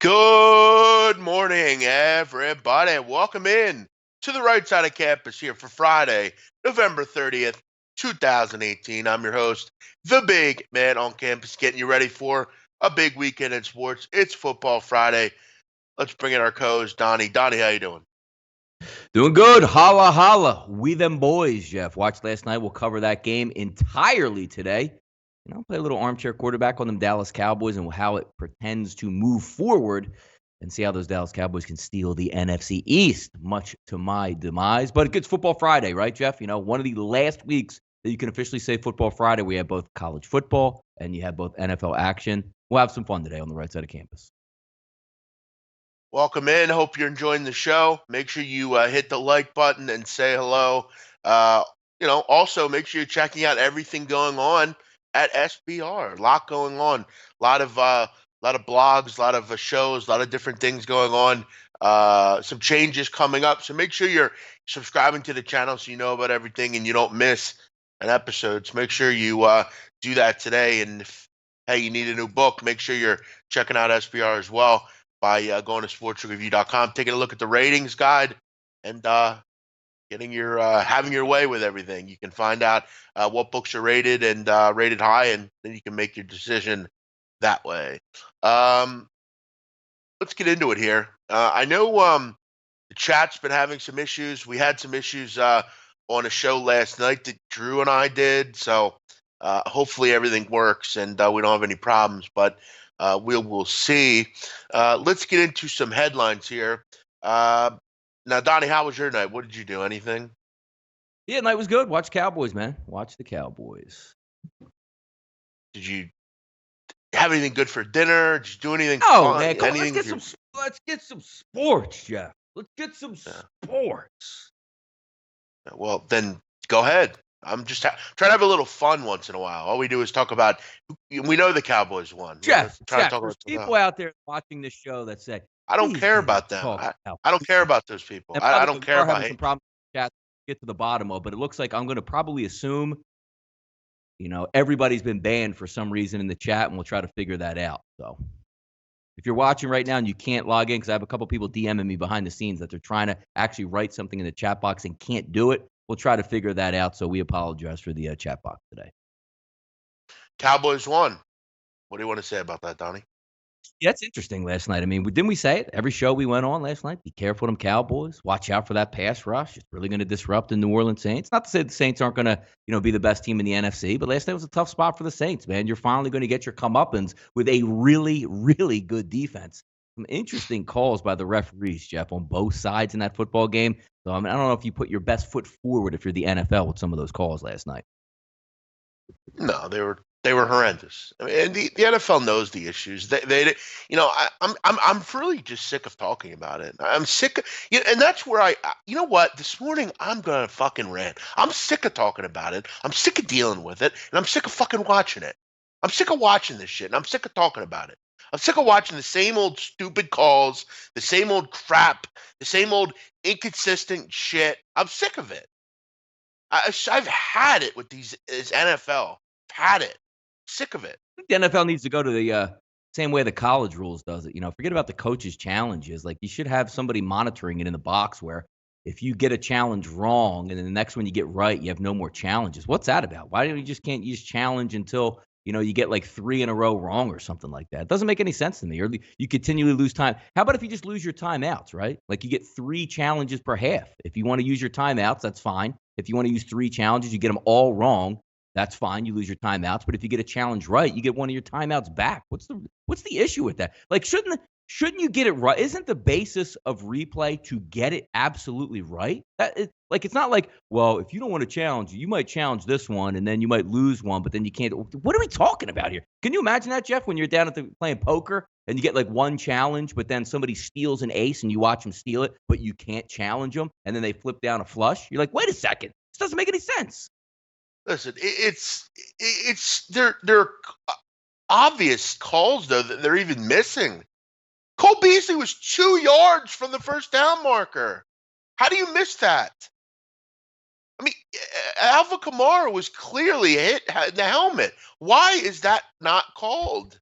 Good morning, everybody. Welcome in to the right side of campus here for Friday, November 30th, 2018. I'm your host, the big man on campus, getting you ready for a big weekend in sports. It's Football Friday. Let's bring in our co-host, Donnie. Donnie, how you doing? Doing good. Holla, holla. We them boys, Jeff. Watched last night. We'll cover that game entirely today. Play a little armchair quarterback on them Dallas Cowboys and how it pretends to move forward and see how those Dallas Cowboys can steal the NFC East, much to my demise. But it's Football Friday, right, Jeff? One of the last weeks that you can officially say Football Friday. We have both college football and you have both NFL action. We'll have some fun today on the right side of campus. Welcome in. Hope you're enjoying the show. Make sure you hit the like button and say hello. Also make sure you're checking out everything going on at SBR. A lot going on. A lot of blogs, a lot of shows, a lot of different things going on. Some changes coming up. So make sure you're subscribing to the channel so you know about everything and you don't miss an episode. So make sure you do that today. And if you need a new book, make sure you're checking out SBR as well by going to sportsreview.com, taking a look at the ratings guide, and getting your having your way with everything. You can find out what books are rated and rated high, and then you can make your decision that way. Let's get into it here. I know the chat's been having some issues. We had some issues on a show last night that Drew and I did, so hopefully everything works and we don't have any problems, but we'll see. Let's get into some headlines here. Now, Donnie, how was your night? What did you do? Anything? Yeah, night was good. Watch Cowboys, man. Watch the Cowboys. Did you have anything good for dinner? Did you do anything Oh, fun? man, come on. Anything Let's get some sports, Jeff. Let's get some sports. Well, then go ahead. I'm just trying to have a little fun once in a while. All we do is talk about. We know the Cowboys won. Jeff, There's people out there watching this show that say, I don't care about them. I don't care about those people. I don't care about some problems with chat to get to the bottom of, but it looks like I'm going to probably assume, everybody's been banned for some reason in the chat, and we'll try to figure that out. So if you're watching right now and you can't log in, because I have a couple people DMing me behind the scenes that they're trying to actually write something in the chat box and can't do it, we'll try to figure that out. So we apologize for the chat box today. Cowboys won. What do you want to say about that, Donnie? Yeah, it's interesting last night. I mean, didn't we say it? Every show we went on last night, be careful of them Cowboys. Watch out for that pass rush. It's really going to disrupt the New Orleans Saints. Not to say the Saints aren't going to, be the best team in the NFC, but last night was a tough spot for the Saints, man. You're finally going to get your comeuppance with a really, really good defense. Some interesting calls by the referees, Jeff, on both sides in that football game. So, I don't know if you put your best foot forward if you're the NFL with some of those calls last night. No, they were horrendous. I mean, and the NFL knows the issues. I'm really just sick of talking about it. I'm sick of, and that's where you know what? This morning I'm gonna fucking rant. I'm sick of talking about it. I'm sick of dealing with it, and I'm sick of fucking watching it. I'm sick of watching this shit, and I'm sick of talking about it. I'm sick of watching the same old stupid calls, the same old crap, the same old inconsistent shit. I'm sick of it. I've had it with this NFL. Had it. Sick of it. I think the NFL needs to go to the same way the college rules does it. Forget about the coaches' challenges. Like, you should have somebody monitoring it in the box where if you get a challenge wrong and then the next one you get right, you have no more challenges. What's that about? Why do you just can't use challenge until you get like 3 in a row wrong or something like that? It doesn't make any sense to me. Or you continually lose time. How about if you just lose your timeouts, right? Like, you get 3 challenges per half. If you want to use your timeouts, that's fine. If you want to use 3 challenges, you get them all wrong. That's fine. You lose your timeouts. But if you get a challenge right, you get one of your timeouts back. What's the issue with that? Like, shouldn't you get it right? Isn't the basis of replay to get it absolutely right? It's not like, well, if you don't want to challenge, you might challenge this one and then you might lose one, but then you can't. What are we talking about here? Can you imagine that, Jeff, when you're down at playing poker and you get like one challenge, but then somebody steals an ace and you watch them steal it, but you can't challenge them, and then they flip down a flush? You're like, wait a second. This doesn't make any sense. Listen, they're obvious calls though that they're even missing. Cole Beasley was 2 yards from the first down marker. How do you miss that? I mean, Alpha Kamara was clearly hit in the helmet. Why is that not called?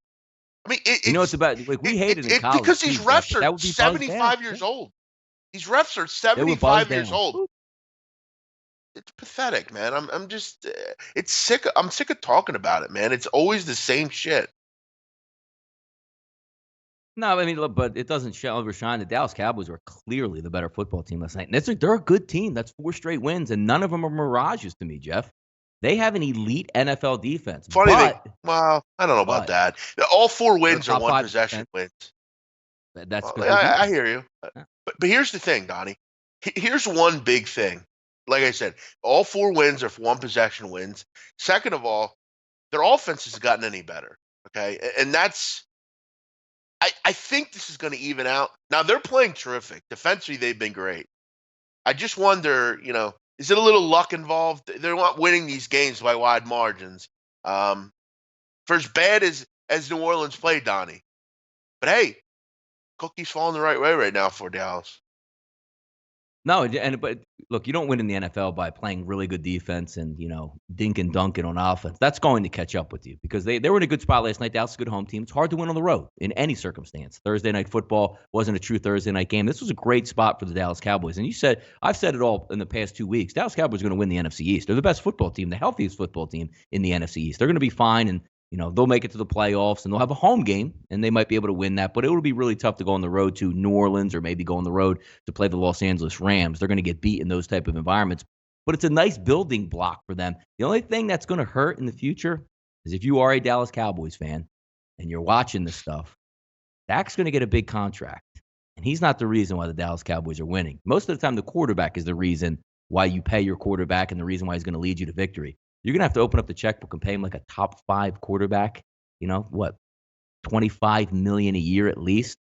I mean, You know, it's about like we hated in college because too, these Jeff, refs but are that would be buzzed down. 75 Yeah. years old. These refs are They were buzzed 75 years down. old. It's pathetic, man. I'm just it's sick. I'm sick of talking about it, man. It's always the same shit. No, I mean, look, but it doesn't overshine. The Dallas Cowboys were clearly the better football team last night. And they're a good team. That's 4 straight wins, and none of them are mirages to me, Jeff. They have an elite NFL defense, Funny thing. but Well, I don't know about but that. All four they're a wins are top one 5 possession defense. wins. That's Well, because they're deep. I hear you. Yeah. But here's the thing, Donnie. Here's one big thing. Like I said, all four wins are one possession wins. Second of all, their offense has gotten any better. Okay, and that's I think this is going to even out. Now they're playing terrific defensively. They've been great. I just wonder, is it a little luck involved? They're not winning these games by wide margins. For as bad as New Orleans played, Donnie. But hey, cookie's falling the right way right now for Dallas. No, but look, you don't win in the NFL by playing really good defense and, dink and dunking on offense. That's going to catch up with you because they were in a good spot last night. Dallas is a good home team. It's hard to win on the road in any circumstance. Thursday night football wasn't a true Thursday night game. This was a great spot for the Dallas Cowboys. And I've said it all in the past 2 weeks. Dallas Cowboys are going to win the NFC East. They're the best football team, the healthiest football team in the NFC East. They're going to be fine and they'll make it to the playoffs and they'll have a home game and they might be able to win that. But it will be really tough to go on the road to New Orleans or maybe go on the road to play the Los Angeles Rams. They're going to get beat in those type of environments. But it's a nice building block for them. The only thing that's going to hurt in the future is if you are a Dallas Cowboys fan and you're watching this stuff, Dak's going to get a big contract. And he's not the reason why the Dallas Cowboys are winning. Most of the time, the quarterback is the reason why you pay your quarterback and the reason why he's going to lead you to victory. You're going to have to open up the checkbook and pay him like a top 5 quarterback. What, $25 million a year at least.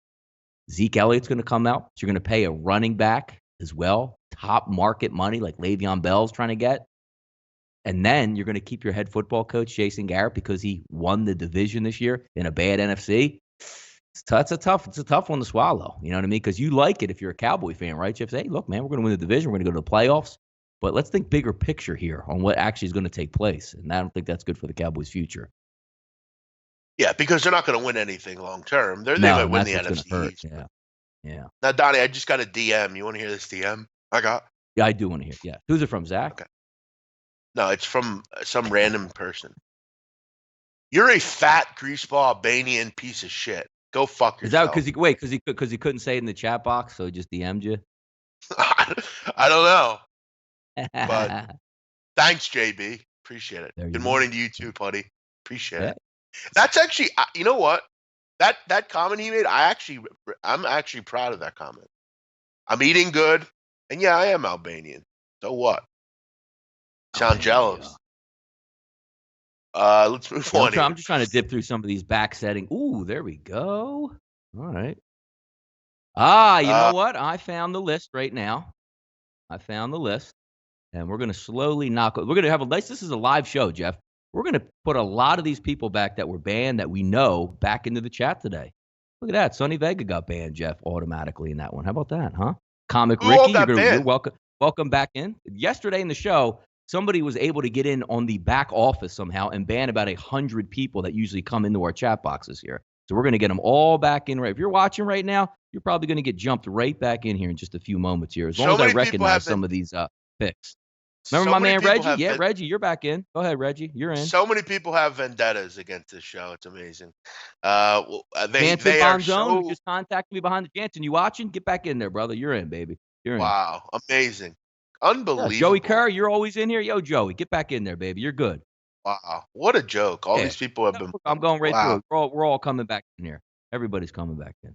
Zeke Elliott's going to come out. So you're going to pay a running back as well, top market money like Le'Veon Bell's trying to get. And then you're going to keep your head football coach, Jason Garrett, because he won the division this year in a bad NFC. It's a tough one to swallow. You know what I mean? Because you like it if you're a Cowboy fan, right? Jeff, say, hey, look, man, we're going to win the division. We're going to go to the playoffs. But let's think bigger picture here on what actually is going to take place. And I don't think that's good for the Cowboys' future. Yeah, because they're not going to win anything long term. They might win the NFC East. Yeah. Now, Donnie, I just got a DM. You want to hear this DM I got? Yeah, I do want to hear. Yeah. Who's it from, Zach? Okay. No, it's from some random person. You're a fat greaseball Albanian piece of shit. Go fuck yourself. Is that because he couldn't say it in the chat box, so he just DM'd you? I don't know. But thanks, JB. Appreciate it. Good morning to you too, buddy. Appreciate it. That's actually, you know what? That comment he made, I'm actually proud of that comment. I'm eating good, and yeah, I am Albanian. So what? Sound jealous? Let's move on. I'm just trying to dip through some of these back setting. Ooh, there we go. All right. You know what? I found the list right now. And we're going to slowly we're going to have this is a live show, Jeff. We're going to put a lot of these people back that were banned that we know back into the chat today. Look at that. Sonny Vega got banned, Jeff, automatically in that one. How about that, huh? Comic Ricky, you're welcome back in. Yesterday in the show, somebody was able to get in on the back office somehow and ban about 100 people that usually come into our chat boxes here. So we're going to get them all back in. Right. If you're watching right now, you're probably going to get jumped right back in here in just a few moments here. As long as I recognize some of these picks. Remember my man Reggie? Yeah, Reggie, you're back in. Go ahead, Reggie. You're in. So many people have vendettas against this show. It's amazing. They are so... You just contacted me behind the Jansen. You watching? Get back in there, brother. You're in, baby. You're in. Wow. Amazing. Unbelievable. Yeah, Joey Kerr, you're always in here. Yo, Joey, get back in there, baby. You're good. Wow. What a joke. All these people have been. I'm going right through it. We're all coming back in here. Everybody's coming back in.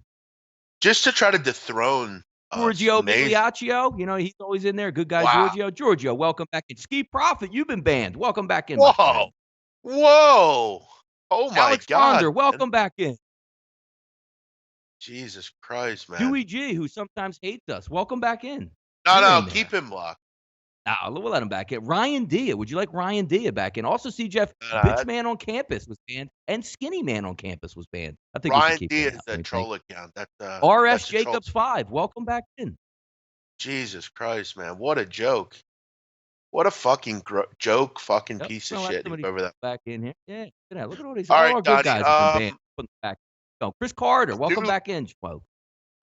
Just to try to dethrone Giorgio Migliaccio, he's always in there. Good guy, wow. Giorgio, welcome back in. Ski Profit, you've been banned. Welcome back in. Whoa. Oh, my Alex God. Ponder, welcome back in. Jesus Christ, man. Dewey G, who sometimes hates us. Welcome back in. No, keep him locked. We'll let him back in. Ryan Dia, would you like Ryan Dia back in? Also, see Jeff, Bitch Man on Campus was banned, and Skinny Man on Campus was banned. I think Ryan Dia is a troll account. RS Jacobs 5, welcome back in. Jesus Christ, man, what a joke! What a fucking joke, fucking piece of shit. Whoever that back in here, yeah. Look at all these. All right, good guys have been banned. Put them back. No, Chris Carter, welcome New, back in, Schmo.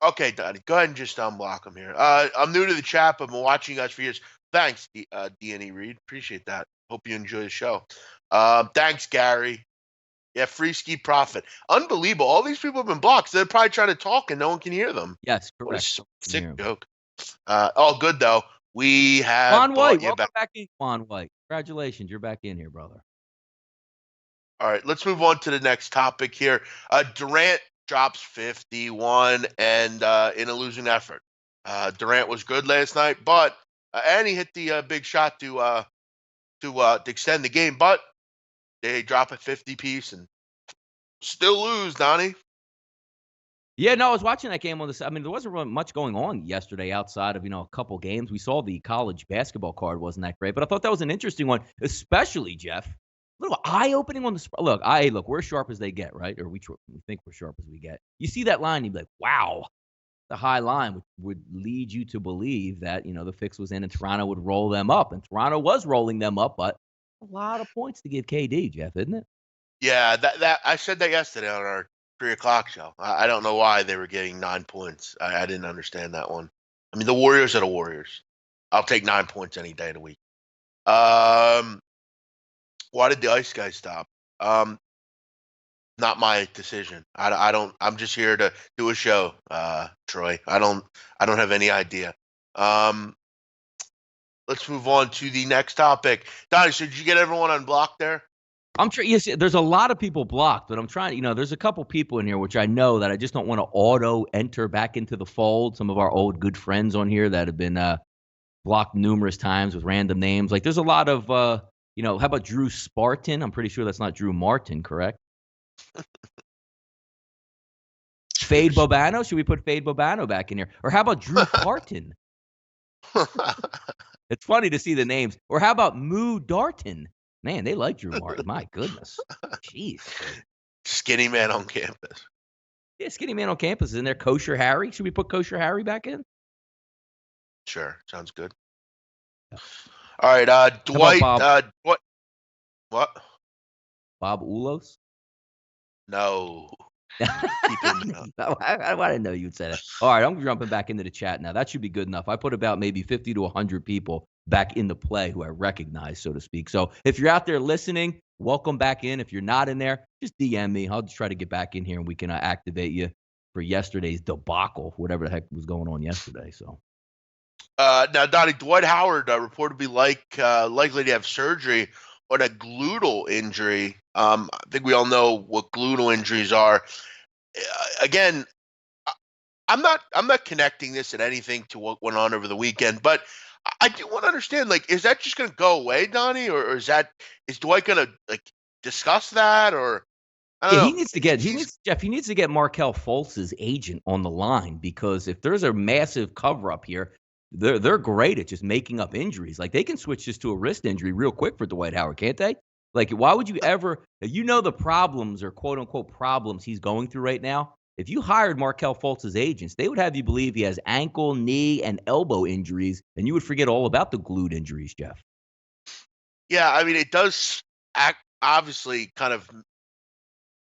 okay, Donnie, go ahead and just unblock him here. I'm new to the chat, but I've been watching you guys for years. Thanks, D&E Reed. Appreciate that. Hope you enjoy the show. Thanks, Gary. Yeah, free ski profit. Unbelievable. All these people have been blocked. They're probably trying to talk and no one can hear them. Yes, What a correct. Can sick hear him. joke. All good though. We have Juan White, brought you welcome back. back in, Juan White. Congratulations, you're back in here, brother. All right, let's move on to the next topic here. Durant drops 51 and in a losing effort. Durant was good last night, but and he hit the big shot to extend the game, but they drop a 50 piece and still lose, Donnie. Yeah, no, I was watching that game on this. I mean, there wasn't really much going on yesterday outside of, a couple games. We saw the college basketball card wasn't that great, but I thought that was an interesting one, especially, Jeff. A little eye-opening on the look, we're as sharp as they get, right? Or we think we're sharp as we get. You see that line, you'd be like, wow, the high line would lead you to believe that, the fix was in and Toronto would roll them up. And Toronto was rolling them up, but a lot of points to give KD, Jeff, isn't it? Yeah, that I said that yesterday on our 3 o'clock show. I don't know why they were getting 9 points. I didn't understand that one. I mean, the Warriors are the Warriors. I'll take 9 points any day of the week. Why did the ice guy stop? Not my decision. I don't. I'm just here to do a show, Troy. I don't have any idea. Let's move on to the next topic. Donnie, so did you get everyone unblocked there? I'm sure. Yes, there's a lot of people blocked, but I'm trying. There's a couple people in here which I know that I just don't want to auto enter back into the fold. Some of our old good friends on here that have been blocked numerous times with random names. Like there's a lot of, how about Drew Spartan? I'm pretty sure that's not Drew Martin, correct? Fade Bobano? Should we put Fade Bobano back in here? Or how about Drew Parton? It's funny to see the names. Or how about Moo Darton? Man, they like Drew Martin. My goodness. Jeez. Skinny man on campus. Yeah, Skinny Man on campus is in there. Kosher Harry. Should we put Kosher Harry back in? Sure, sounds good. All right, Dwight. What? Bob Ulos? No. I didn't know you'd say that. All right, I'm jumping back into the chat now. That should be good enough. I put about maybe 50 to 100 people back in the play who I recognize, so to speak. So if you're out there listening, welcome back in. If you're not in there, just DM me. I'll just try to get back in here and we can activate you for yesterday's debacle, whatever the heck was going on yesterday. So. Now, Donnie, Dwight Howard reportedly likely to have surgery on a gluteal injury. I think we all know what gluteal injuries are. Again, I'm not connecting this at anything to what went on over the weekend, but I do want to understand. Like, is that just going to go away, Donnie, or is Dwight going to discuss that, or I don't Yeah, know. He needs to get Markelle Fultz's agent on the line because if there's a massive cover up here, they're great at just making up injuries. Like they can switch this to a wrist injury real quick for Dwight Howard, can't they? Like, why would you ever? The problems or quote unquote problems he's going through right now. If you hired Markelle Fultz's agents, they would have you believe he has ankle, knee, and elbow injuries, and you would forget all about the glute injuries, Jeff. Yeah, I mean, it does obviously kind of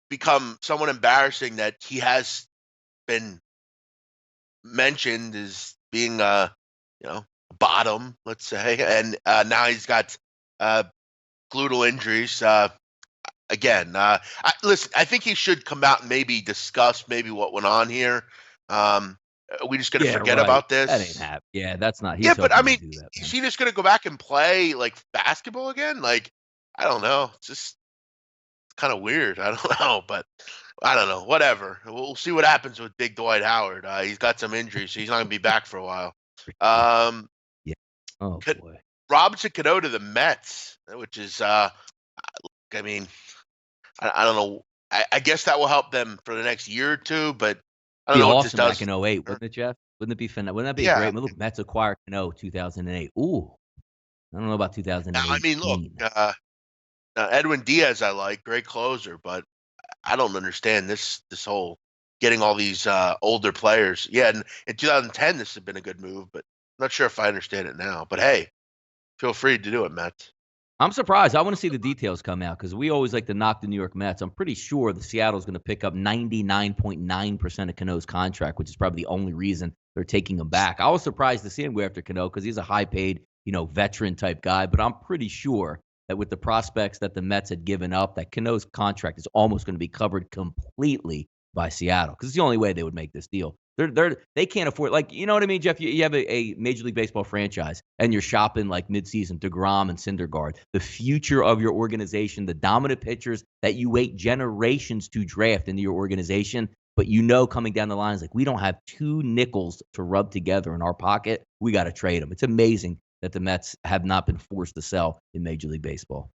become somewhat embarrassing that he has been mentioned as being bottom, let's say, and now he's got gluteal injuries. Again, listen, I think he should come out and maybe discuss maybe what went on here. We just gonna forget about this? That ain't happening. Yeah, that's not. Yeah, but I mean, do that, is he just gonna go back and play like basketball again? Like, I don't know. It's just kind of weird. I don't know, but I don't know. Whatever. We'll see what happens with Big Dwight Howard. He's got some injuries, so he's not gonna be back for a while. Yeah. Oh boy. Robinson Cano to the Mets, which is, I mean, I don't know. I guess that will help them for the next year or two, but I don't know what this does. Back in 08, wouldn't it, Jeff? Wouldn't it be fun? Wouldn't that be great? Look, Mets acquired Cano 2008. Ooh, I don't know about 2008. I mean, look, Edwin Diaz I like, great closer, but I don't understand this whole getting all these older players. Yeah, in 2010 this has been a good move, but I'm not sure if I understand it now. But hey, feel free to do it, Mets. I'm surprised. I want to see the details come out because we always like to knock the New York Mets. I'm pretty sure the Seattle's going to pick up 99.9% of Cano's contract, which is probably the only reason they're taking him back. I was surprised to see him go after Cano because he's a high-paid, veteran type guy. But I'm pretty sure that with the prospects that the Mets had given up, that Cano's contract is almost going to be covered completely by Seattle because it's the only way they would make this deal. They can't afford, like, you know what I mean, Jeff? You have a Major League Baseball franchise and you're shopping like midseason DeGrom and Syndergaard. The future of your organization, the dominant pitchers that you wait generations to draft into your organization, but coming down the line is like, we don't have two nickels to rub together in our pocket. We got to trade them. It's amazing that the Mets have not been forced to sell in Major League Baseball.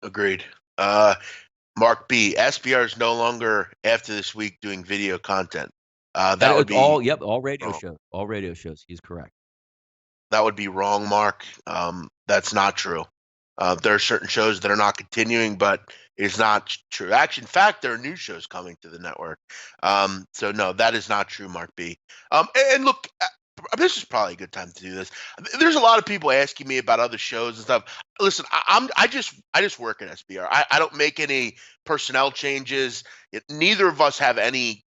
Agreed. Mark B. SBR is no longer after this week doing video content. That would be all radio shows. All radio shows. He's correct. That would be wrong, Mark. That's not true. There are certain shows that are not continuing, but it's not true. Actually, in fact, there are new shows coming to the network. So no, that is not true, Mark B. And look, this is probably a good time to do this. There's a lot of people asking me about other shows and stuff. Listen, I just work at SBR. I don't make any personnel changes. Neither of us have any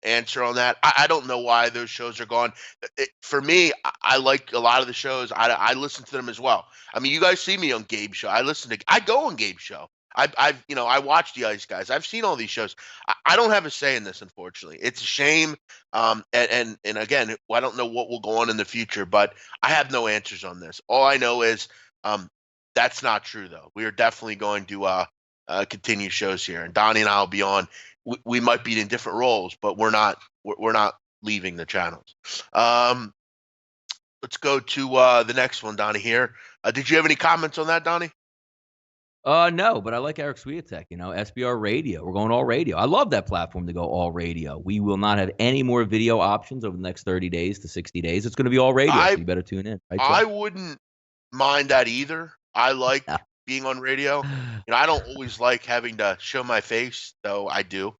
answer on that. I don't know why those shows are gone. For me, I like a lot of the shows. I listen to them as well. I mean, you guys see me on Gabe's show. I go on Gabe's show. I watch the Ice Guys. I've seen all these shows. I don't have a say in this, unfortunately. It's a shame. And again, I don't know what will go on in the future, but I have no answers on this. All I know is that's not true, though. We are definitely going to continue shows here, and Donnie and I will be on. We might be in different roles, but we're not leaving the channels. Let's go to the next one, Donnie. Here, did you have any comments on that, Donnie? No, but I like Eric Swiatek, SBR Radio. We're going all radio. I love that platform to go all radio. We will not have any more video options over the next 30 days to 60 days. It's going to be all radio, so you better tune in. Right, I wouldn't mind that either. I like being on radio. I don't always like having to show my face, though I do.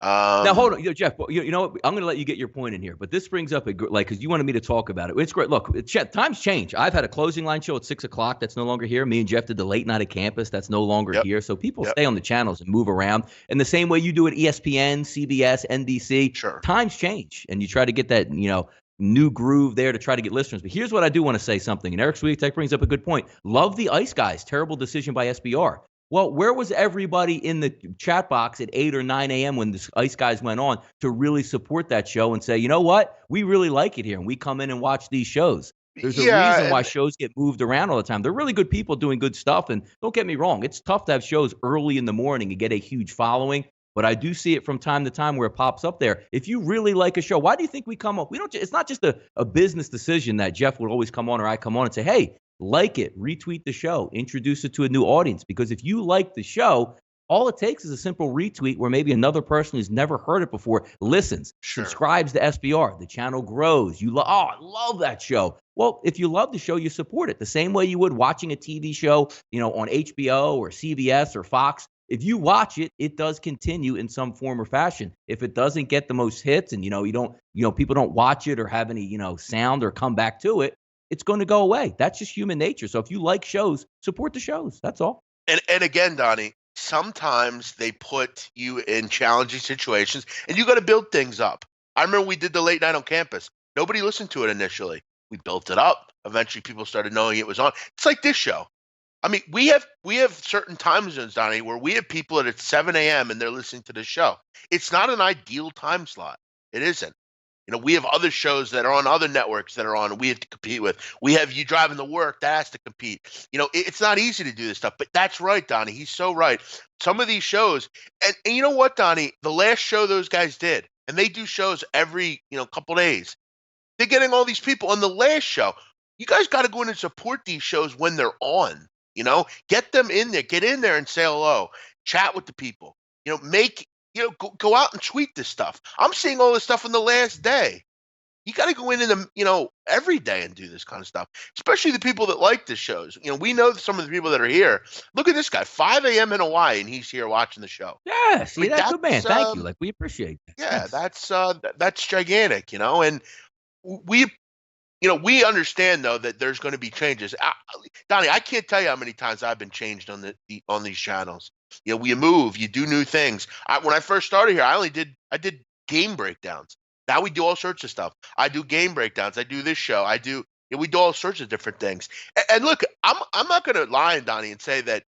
Now, hold on, Jeff. You know what? I'm going to let you get your point in here, but this brings up because you wanted me to talk about it. It's great. Look, times change. I've had a closing line show at 6:00. That's no longer here. Me and Jeff did the late night at campus. That's no longer here. So people stay on the channels and move around. And the same way you do at ESPN, CBS, NBC. Sure. Times change, and you try to get that, new groove there to try to get listeners. But here's what I do want to say something, and Eric Swiatek brings up a good point. Love the Ice Guys. Terrible decision by SBR. Well, where was everybody in the chat box at 8 or 9 a.m. when the Ice Guys went on to really support that show and say, you know what? We really like it here, and we come in and watch these shows. There's a reason why shows get moved around all the time. They're really good people doing good stuff, and don't get me wrong. It's tough to have shows early in the morning and get a huge following. But I do see it from time to time where it pops up there. If you really like a show, why do you think we come up? It's not just a business decision that Jeff would always come on or I come on and say, hey, like it, retweet the show, introduce it to a new audience. Because if you like the show, all it takes is a simple retweet where maybe another person who's never heard it before listens, subscribes to SBR. The channel grows. I love that show. Well, if you love the show, you support it the same way you would watching a TV show, on HBO or CBS or Fox. If you watch it, it does continue in some form or fashion. If it doesn't get the most hits and, people don't watch it or have any, sound or come back to it, it's going to go away. That's just human nature. So if you like shows, support the shows. That's all. And again, Donnie, sometimes they put you in challenging situations and you got to build things up. I remember we did the late night on campus. Nobody listened to it initially. We built it up. Eventually people started knowing it was on. It's like this show. I mean, we have certain time zones, Donnie, where we have people at 7 a.m. and they're listening to the show. It's not an ideal time slot. It isn't. We have other shows that are on other networks that are on and we have to compete with. We have you driving to work that has to compete. It's not easy to do this stuff, but that's right, Donnie. He's so right. Some of these shows, and you know what, Donnie? The last show those guys did, and they do shows every, couple days. They're getting all these people on the last show. You guys got to go in and support these shows when they're on. Get them in there, get in there and say hello, chat with the people, go out and tweet this stuff. I'm seeing all this stuff on the last day. You got to go in and, every day and do this kind of stuff, especially the people that like the shows. We know some of the people that are here. Look at this guy, 5 a.m. in Hawaii, and he's here watching the show. Yeah, see, that's good, man. Thank you. We appreciate that. Yeah, that's gigantic, and we, we understand though that there's going to be changes. Donnie, I can't tell you how many times I've been changed on on these channels. You move, you do new things. When I first started here, I did game breakdowns. Now we do all sorts of stuff. I do game breakdowns. I do this show. We do all sorts of different things. And look, I'm not going to lie, Donnie, and say that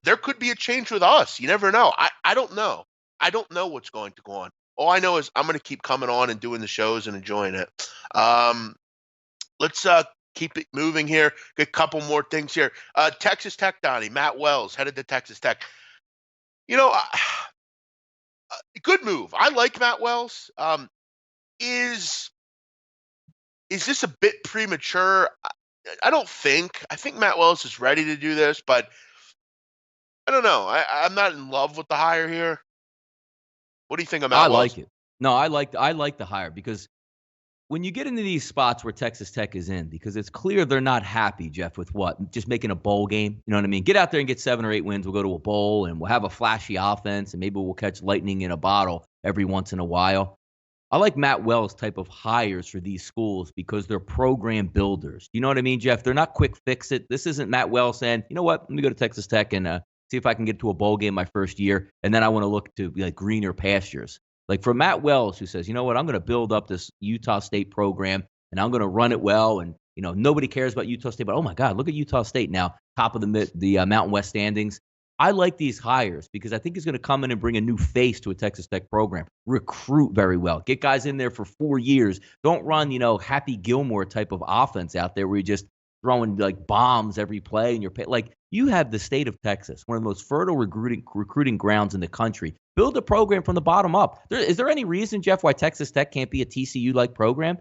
there could be a change with us. You never know. I don't know. I don't know what's going to go on. All I know is I'm going to keep coming on and doing the shows and enjoying it. Let's keep it moving here. Get a couple more things here. Texas Tech, Donnie. Matt Wells headed to Texas Tech. Good move. I like Matt Wells. Is this a bit premature? I don't think. I think Matt Wells is ready to do this, but I don't know. I'm not in love with the hire here. What do you think of I Matt Wells? like it. No, I like the hire because when you get into these spots where Texas Tech is in, because it's clear they're not happy, Jeff, with what? Just making a bowl game. You know what I mean? Get out there and get 7 or 8 wins. We'll go to a bowl and we'll have a flashy offense and maybe we'll catch lightning in a bottle every once in a while. I like Matt Wells type of hires for these schools because they're program builders. You know what I mean, Jeff? They're not quick fix it. This isn't Matt Wells saying, you know what, let me go to Texas Tech and see if I can get to a bowl game my first year, and then I want to look to like greener pastures. Like for Matt Wells, who says, you know what, I'm going to build up this Utah State program and I'm going to run it well. And, nobody cares about Utah State, but oh my God, look at Utah State now, top of the Mountain West standings. I like these hires because I think he's going to come in and bring a new face to a Texas Tech program. Recruit very well. Get guys in there for 4 years. Don't run, Happy Gilmore type of offense out there where you're just throwing like bombs every play and you're like you have the state of Texas, one of the most fertile recruiting grounds in the country. Build a program from the bottom up. Is there any reason, Jeff, why Texas Tech can't be a TCU-like program?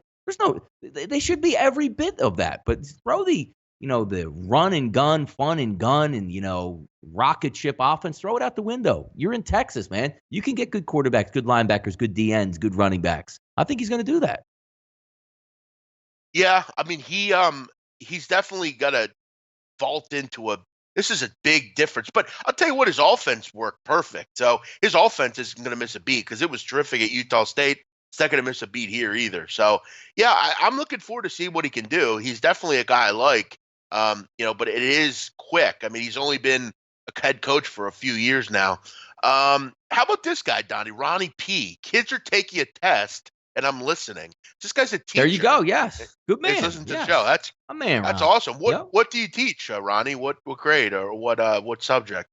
They should be every bit of that. But throw the run and gun, fun and gun, and, rocket ship offense, throw it out the window. You're in Texas, man. You can get good quarterbacks, good linebackers, good DNs, good running backs. I think he's going to do that. Yeah, I mean, he's definitely got to vault into this is a big difference. But I'll tell you what, his offense worked perfect. So his offense isn't going to miss a beat because it was terrific at Utah State. It's not going to miss a beat here either. So, yeah, I'm looking forward to see what he can do. He's definitely a guy I like. But it is quick. I mean, he's only been a head coach for a few years now. How about this guy, Donnie? Ronnie P. Kids are taking a test, and I'm listening. This guy's a teacher. There you go. Yes, good man. He's listening to the show. That's a man. That's Ron. awesome. What do you teach, Ronnie? What grade or what subject?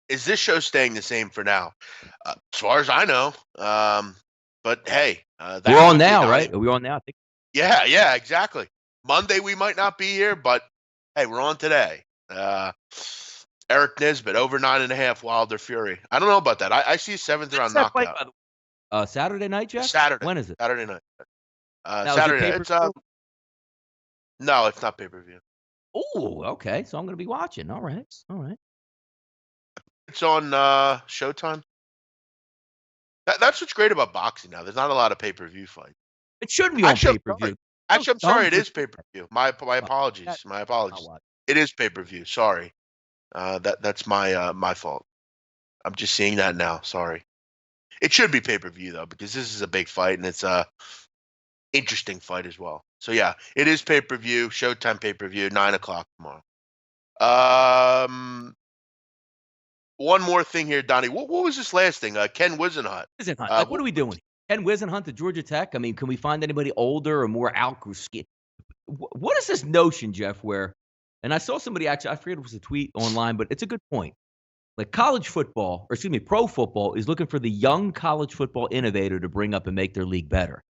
Is this show staying the same for now? As far as I know. But hey, we're on now, right? Are we on now? I think. Yeah, exactly. Monday we might not be here, but hey, we're on today. Eric Nisbet over 9.5 Wilder Fury. I don't know about that. I see a 7th round knockout. Saturday night, Jeff? Saturday. When is it? Saturday night. Saturday night. No, it's not pay-per-view. Oh, okay. So I'm going to be watching. All right. It's on Showtime. That's what's great about boxing now. There's not a lot of pay-per-view fights. It should be on pay-per-view. Actually, I'm sorry. It is pay-per-view. My apologies. My apologies. It is pay-per-view. Sorry. That's my fault. I'm just seeing that now. Sorry. It should be pay-per-view though, because this is a big fight and it's a interesting fight as well. So yeah, it is pay-per-view. Showtime pay-per-view. 9:00 tomorrow. One more thing here, Donnie. What was this last thing? Ken Wisenhunt. What are we doing? Ken Wisenhunt to Georgia Tech? I mean, can we find anybody older or more skin? What is this notion, Jeff, where, and I saw somebody actually, I forget if it was a tweet online, but it's a good point. Like pro football is looking for the young college football innovator to bring up and make their league better.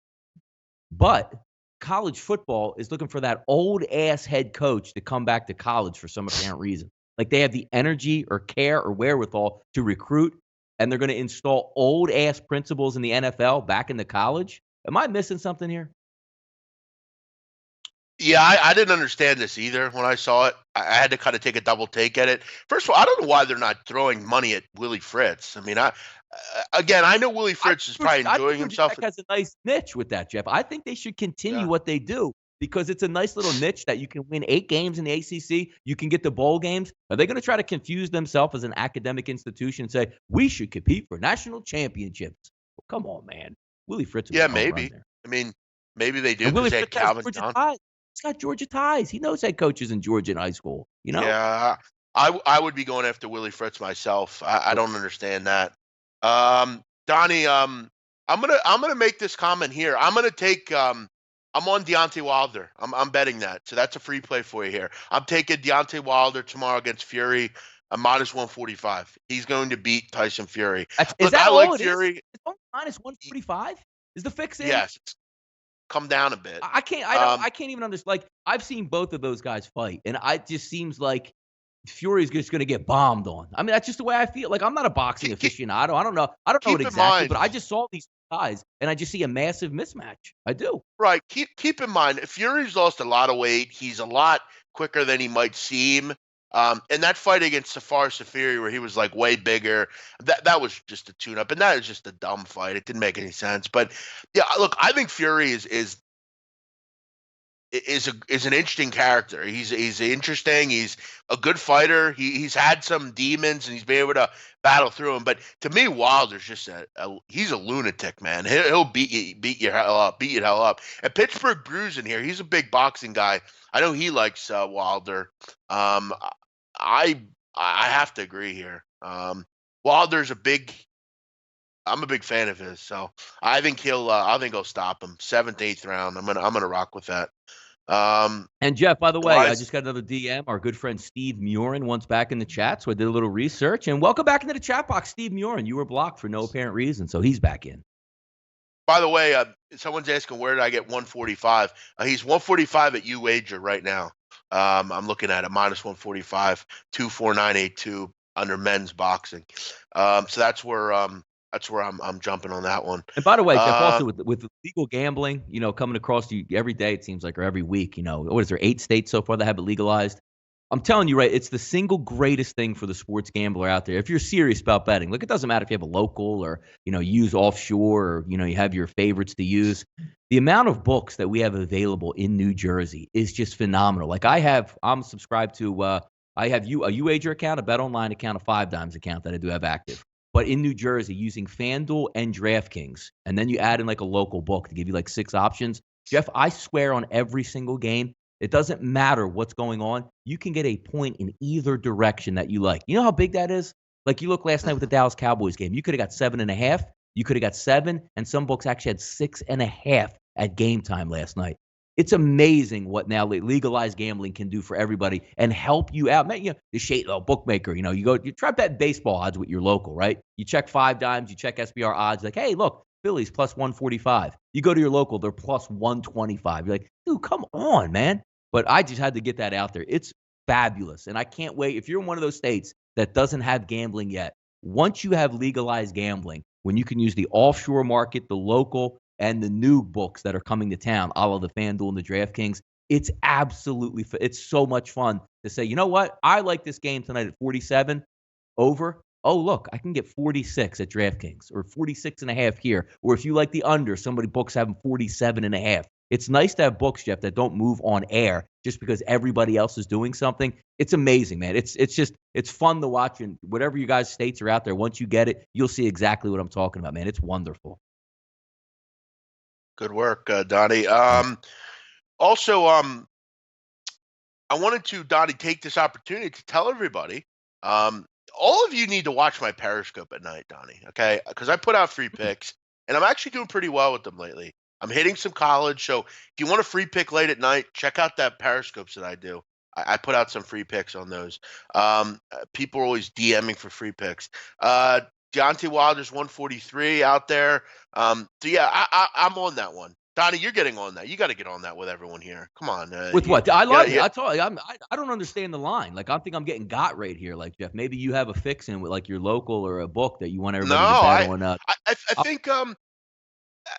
But college football is looking for that old-ass head coach to come back to college for some apparent reason. Like they have the energy or care or wherewithal to recruit, and they're going to install old-ass principals in the NFL back into college. Am I missing something here? Yeah, I didn't understand this either when I saw it. I had to kind of take a double take at it. First of all, I don't know why they're not throwing money at Willie Fritz. I mean, I know Willie Fritz is probably enjoying himself. Tech has a nice niche with that, Jeff. I think they should continue what they do because it's a nice little niche that you can win 8 games in the ACC. You can get the bowl games. Are they going to try to confuse themselves as an academic institution and say, we should compete for national championships? Well, come on, man. Willie Fritz. Yeah, maybe. I mean, maybe they do And because Willie they had Fritz has Calvin Georgia Johnson. ties. He's got Georgia ties. He knows head coaches in Georgia in high school, you know? Yeah, I would be going after Willie Fritz myself. I don't understand that. Donnie, I'm gonna make this comment here. I'm on Deontay Wilder. I'm betting that. So that's a free play for you here. I'm taking Deontay Wilder tomorrow against Fury, a minus 145. He's going to beat Tyson Fury. Is Look, that I all like it is? Fury. It's only minus Y- 145? Is the fix in? Yes, it's come down a bit. I can't even understand. Like, I've seen both of those guys fight, and it just seems like Fury's just gonna get bombed on. I mean, that's just the way I feel. Like, I'm not a boxing Keep, keep, aficionado. I don't know it keep in exactly, but mind. I just saw these guys, and I just see a massive mismatch. I do. Right. Keep in mind, Fury's lost a lot of weight. He's a lot quicker than he might seem. And that fight against Safar Safiri, where he was like way bigger, that was just a tune-up, and that is just a dumb fight. It didn't make any sense. But yeah, look, I think Fury is an interesting character. He's interesting. He's a good fighter. He's had some demons and he's been able to battle through them. But to me, Wilder's just he's a lunatic, man. He'll beat your hell up, beat your hell up. And Pittsburgh Brews in here. He's a big boxing guy. I know he likes Wilder. Um, I I have to agree here. Wilder's a big. I'm a big fan of his, so I think he'll stop him. Seventh, eighth round. I'm gonna rock with that. Um, And Jeff, by the way, I guys, just got another DM. Our good friend Steve Murin wants back in the chat, so I did a little research. And welcome back into the chat box, Steve Murin. You were blocked for no apparent reason, so he's back in. by the way, someone's asking where did I get 145? He's 145 at UWager right now. I'm looking at it minus 145, 24982 under men's boxing. So that's where I'm jumping on that one. And by the way, Jeff, Uh, also with legal gambling, coming across you every day, it seems like, or every week, what is there, 8 states so far that have it legalized? I'm telling you, right, it's the single greatest thing for the sports gambler out there. If you're serious about betting, look, it doesn't matter if you have a local or, use offshore or, you have your favorites to use. The amount of books that we have available in New Jersey is just phenomenal. Like I'm subscribed to, I have a UWager account, a Bet Online account, a Five Dimes account that I do have active. But in New Jersey, using FanDuel and DraftKings, and then you add in like a local book to give you like 6 options. Jeff, I swear on every single game, it doesn't matter what's going on. You can get a point in either direction that you like. You know how big that is? Like you look last night with the Dallas Cowboys game. You could have got 7.5. You could have got 7, and some books actually had 6.5 at game time last night. It's amazing what now legalized gambling can do for everybody and help you out. Man, the bookmaker, you try bet baseball odds with your local, right? You check Five Dimes, you check SBR odds, like, hey, look, Phillies plus 145. You go to your local, they're plus 125. You're like, dude, come on, man. But I just had to get that out there. It's fabulous. And I can't wait. If you're in one of those states that doesn't have gambling yet, once you have legalized gambling, when you can use the offshore market, the local, and the new books that are coming to town, a la the FanDuel and the DraftKings, it's so much fun to say, you know what? I like this game tonight at 47 over. Oh, look, I can get 46 at DraftKings or 46.5 here. Or if you like the under, somebody books having 47.5. It's nice to have books, Jeff, that don't move on air just because everybody else is doing something. It's amazing, man. It's fun to watch. And whatever you guys' states are out there, once you get it, you'll see exactly what I'm talking about, man. It's wonderful. good work, Donnie. Also, I wanted to, Donnie, take this opportunity to tell everybody, all of you need to watch my Periscope at night, Donnie, okay? Because I put out free picks, and I'm actually doing pretty well with them lately. I'm hitting some college, so if you want a free pick late at night, check out that Periscopes that I do. I put out some free picks on those. People are always DMing for free picks. Deontay Wilder's 143 out there. So yeah, I'm on that one. Donnie, you're getting on that. You got to get on that with everyone here. Come on. With what? I Yeah, love it. yeah. I told you, I don't understand the line. Like, I think I'm getting got right here. Like, Jeff, maybe you have a fix in with like your local or a book that you want No, everybody to bet on.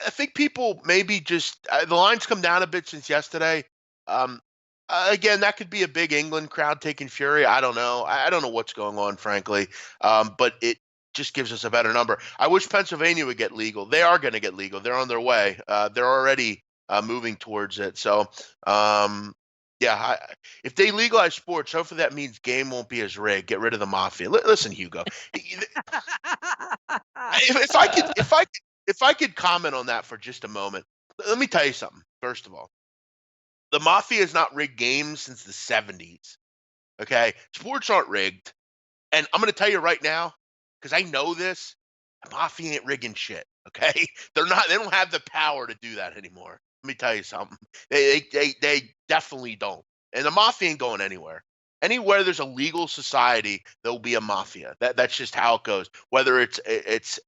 I think people maybe just the lines come down a bit since yesterday. Um, again, that could be a big England crowd taking Fury. I don't know. I don't know what's going on, frankly. But it just gives us a better number. I wish Pennsylvania would get legal. They are going to get legal. They're on their way. They're already moving towards it. So, yeah, if they legalize sports, hopefully that means game won't be as rigged. Get rid of the mafia. Listen, Hugo, if I could comment on that for just a moment, Let me tell you something. First of all, the mafia has not rigged games since the 70s. Okay, sports aren't rigged, and I'm going to tell you right now because I know this. The mafia ain't rigging shit. Okay, they're not. They don't have the power to do that anymore. Let me tell you something. They definitely don't. And the mafia ain't going anywhere. Anywhere there's a legal society, there'll be a mafia. That's just how it goes. Whether it's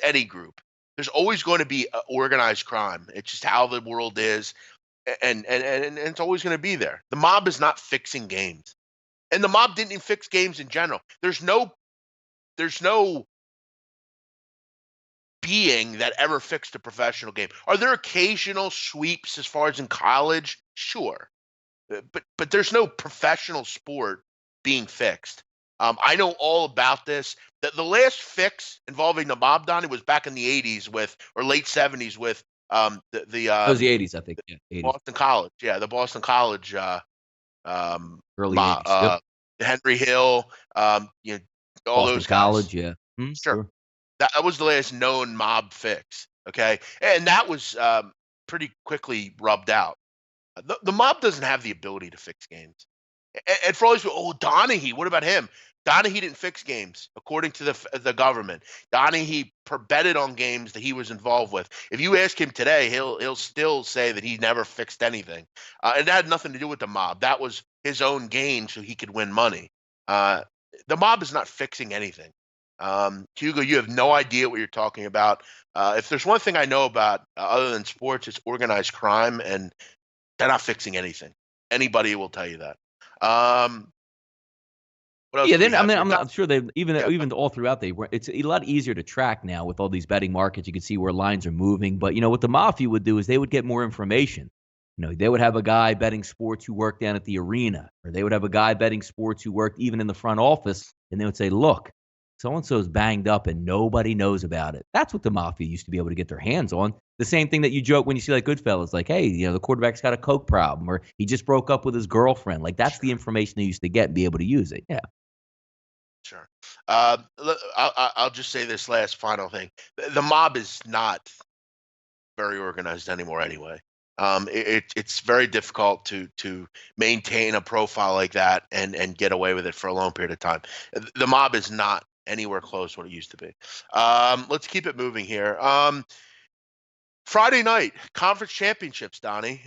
any group, there's always going to be organized crime. It's just how the world is, and it's always going to be there. The mob is not fixing games, and the mob didn't even fix games in general. There's no being that ever fixed a professional game. Are there occasional sweeps as far as in college? Sure. But there's no professional sport being fixed. I know all about this. The last fix involving the mob, Donnie, was back in the 80s with, or late 70s with the It was the 80s, I think. Yeah, 80s, Boston College. Yeah, the Boston College early 80s. Yep. Henry Hill, all Boston those guys. College. Yeah. Sure. Sure. That was the last known mob fix. Okay. And that was pretty quickly rubbed out. The mob doesn't have the ability to fix games. And for all these people, oh, Donahue, what about him? Donahue didn't fix games, according to the government. Donahue betted on games that he was involved with. If you ask him today, he'll still say that he never fixed anything, and that had nothing to do with the mob. That was his own gain, so he could win money. The mob is not fixing anything. Hugo, you have no idea what you're talking about. If there's one thing I know about other than sports, it's organized crime, and they're not fixing anything. Anybody will tell you that. What else Yeah, do we then I have mean, here? I'm sure they even Yeah, even all throughout they were. It's a lot easier to track now with all these betting markets. You can see where lines are moving. But what the mafia would do is they would get more information. They would have a guy betting sports who worked down at the arena, or they would have a guy betting sports who worked even in the front office, and they would say, "Look, so and so's banged up, and nobody knows about it." That's what the mafia used to be able to get their hands on. The same thing that you joke when you see like Goodfellas, like, "Hey, the quarterback's got a coke problem, or he just broke up with his girlfriend." Like that's the sure, information they used to get and be able to use it. Yeah. sure. I'll just say this last final thing. The mob is not very organized anymore anyway. It's very difficult to maintain a profile like that and get away with it for a long period of time. The mob is not anywhere close what it used to be. Let's keep it moving here. Friday night conference championships, Donnie.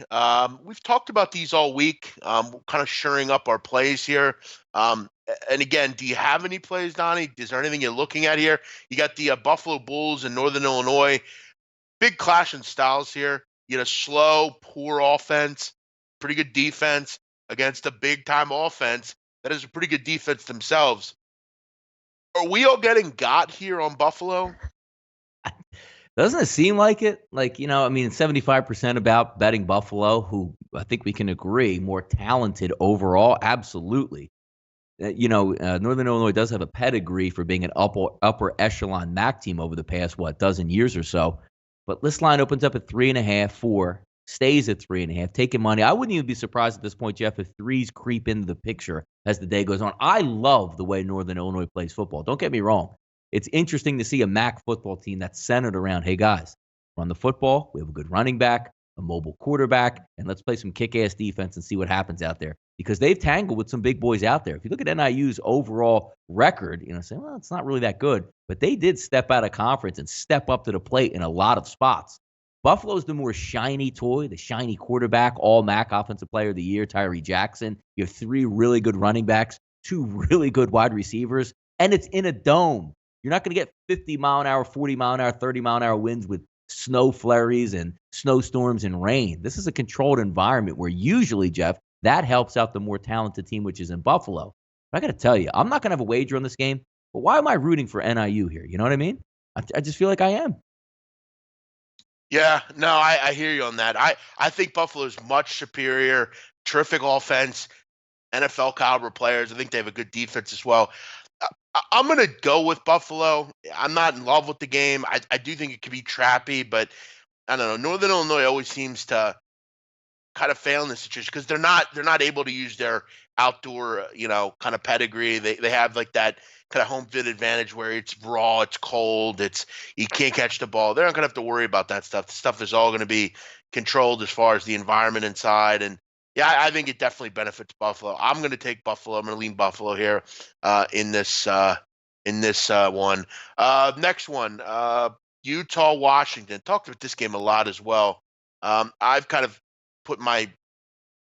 We've talked about these all week. Kind of shoring up our plays here. And again, do you have any plays, Donnie? Is there anything you're looking at here? You got the Buffalo Bulls in Northern Illinois. Big clash in styles here. You know, slow, poor offense, pretty good defense against a big time offense that is a pretty good defense themselves. Are we all getting got here on Buffalo? Doesn't it seem like it? Like, I mean, 75% about betting Buffalo, who I think we can agree more talented overall. Absolutely. Northern Illinois does have a pedigree for being an upper echelon MAC team over the past, dozen years or so. But this line opens up at 3.5, 4, stays at 3.5, taking money. I wouldn't even be surprised at this point, Jeff, if threes creep into the picture as the day goes on. I love the way Northern Illinois plays football. Don't get me wrong. It's interesting to see a MAC football team that's centered around, hey, guys, run the football. We have a good running back, a mobile quarterback, and let's play some kick-ass defense and see what happens out there. Because they've tangled with some big boys out there. If you look at NIU's overall record, say, well, it's not really that good. But they did step out of conference and step up to the plate in a lot of spots. Buffalo's the more shiny toy, the shiny quarterback, all MAC Offensive Player of the Year, Tyree Jackson. You have 3 really good running backs, 2 really good wide receivers, and it's in a dome. You're not going to get 50-mile-an-hour, 40-mile-an-hour, 30-mile-an-hour winds with snow flurries and snowstorms and rain. This is a controlled environment where usually, Jeff, that helps out the more talented team, which is in Buffalo. But I got to tell you, I'm not going to have a wager on this game, but why am I rooting for NIU here? You know what I mean? I just feel like I am. Yeah, no, I hear you on that. I think Buffalo's much superior, terrific offense, NFL caliber players. I think they have a good defense as well. I'm going to go with Buffalo. I'm not in love with the game. I do think it could be trappy, but I don't know. Northern Illinois always seems to kind of fail in this situation because they're not able to use their outdoor, kind of pedigree. They have like that kind of home field advantage where it's raw, it's cold, it's you can't catch the ball. They're not gonna have to worry about that stuff. The stuff is all gonna be controlled as far as the environment inside. And yeah, I think it definitely benefits Buffalo. I'm gonna take Buffalo. I'm gonna lean Buffalo here in this one. Next one, Utah Washington. Talked about this game a lot as well. I've kind of put my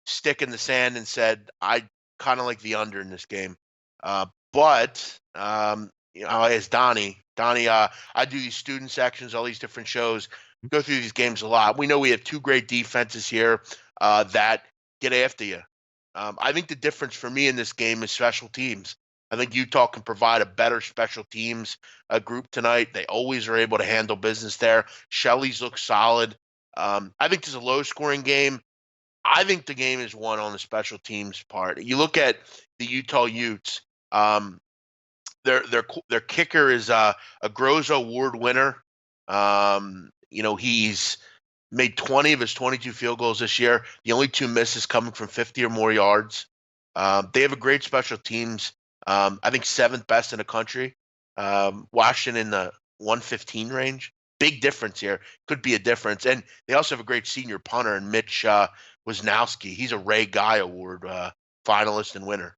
stick in the sand and said I kind of like the under in this game. But as Donnie, I do these student sections, all these different shows, go through these games a lot. We know we have two great defenses here that get after you. I think the difference for me in this game is special teams. I think Utah can provide a better special teams group tonight. They always are able to handle business there. Shelley's look solid. I think this is a low-scoring game. I think the game is won on the special teams part. You look at the Utah Utes. Their kicker is a Groza Award winner. He's made 20 of his 22 field goals this year. The only two misses coming from 50 or more yards. They have a great special teams. I think seventh best in the country. Washington in the 115 range. Big difference here. Could be a difference. And they also have a great senior punter in Mitch Wisnowski. He's a Ray Guy Award finalist and winner.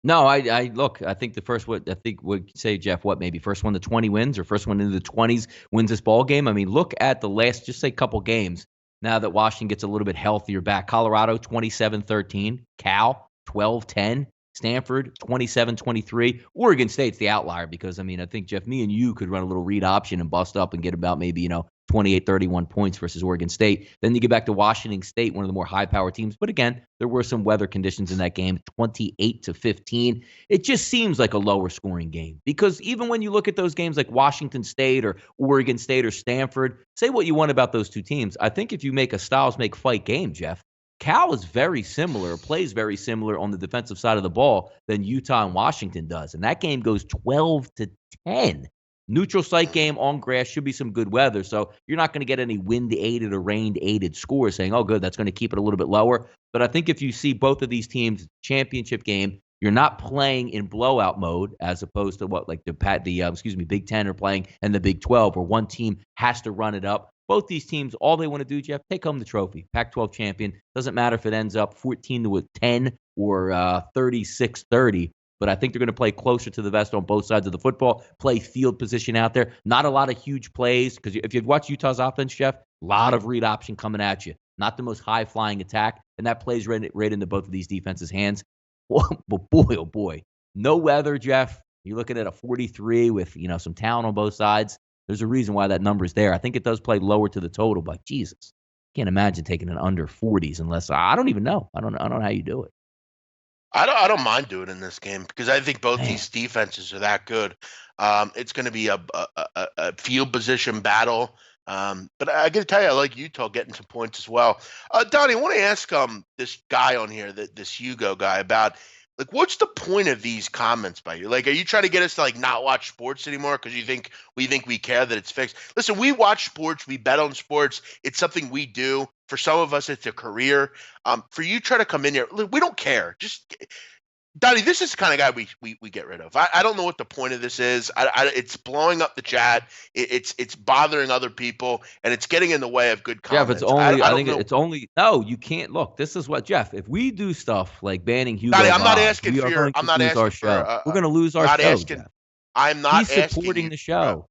No, I look. I think the first what I think would say Jeff. What maybe first one to 20 wins or first one into the 20s wins this ball game. I mean, look at the last just say couple games. Now that Washington gets a little bit healthier back, Colorado 27-13, Cal 12-10, Stanford 27-23. Oregon State's the outlier because I mean I think Jeff, me and you could run a little read option and bust up and get about maybe 28-31 points versus Oregon State. Then you get back to Washington State, one of the more high-power teams. But again, there were some weather conditions in that game, 28-15. It just seems like a lower scoring game because even when you look at those games like Washington State or Oregon State or Stanford, say what you want about those two teams. I think if you make a styles make fight game, Jeff, Cal is very similar, plays very similar on the defensive side of the ball than Utah and Washington does. And that game goes 12-10. Neutral site game on grass, should be some good weather. So you're not going to get any wind-aided or rain-aided scores saying, oh, good, that's going to keep it a little bit lower. But I think if you see both of these teams championship game, you're not playing in blowout mode as opposed to what like the Big Ten are playing and the Big 12 where one team has to run it up. Both these teams, all they want to do, Jeff, take home the trophy. Pac-12 champion. Doesn't matter if it ends up 14-10 or 36-30. But I think they're going to play closer to the vest on both sides of the football, play field position out there. Not a lot of huge plays because if you've watched Utah's offense, Jeff, a lot of read option coming at you. Not the most high-flying attack, and that plays right into both of these defenses' hands. But boy, oh boy, no weather, Jeff. You're looking at a 43 with some talent on both sides. There's a reason why that number is there. I think it does play lower to the total, but Jesus, can't imagine taking an under 40s unless I don't even know. I don't know how you do it. I don't mind doing it in this game because I think both these defenses are that good. It's going to be a field position battle. But I got to tell you, I like Utah getting some points as well. Donnie, I want to ask this guy on here, this Hugo guy, about like what's the point of these comments by you? Like, are you trying to get us to like not watch sports anymore because you think we care that it's fixed? Listen, we watch sports, we bet on sports. It's something we do. For some of us, it's a career. For you, try to come in here. We don't care. Just Donnie, this is the kind of guy we get rid of. I don't know what the point of this is. It's blowing up the chat. It's bothering other people, and it's getting in the way of good comments. Jeff, I think it's only no. You can't look. This is what Jeff. If we do stuff like banning Hugo, Donnie, I'm Boss, not asking we for are your. going to I'm not lose asking our for. show. We're going to lose our not show. asking. Jeff. I'm not He's asking supporting you, the show.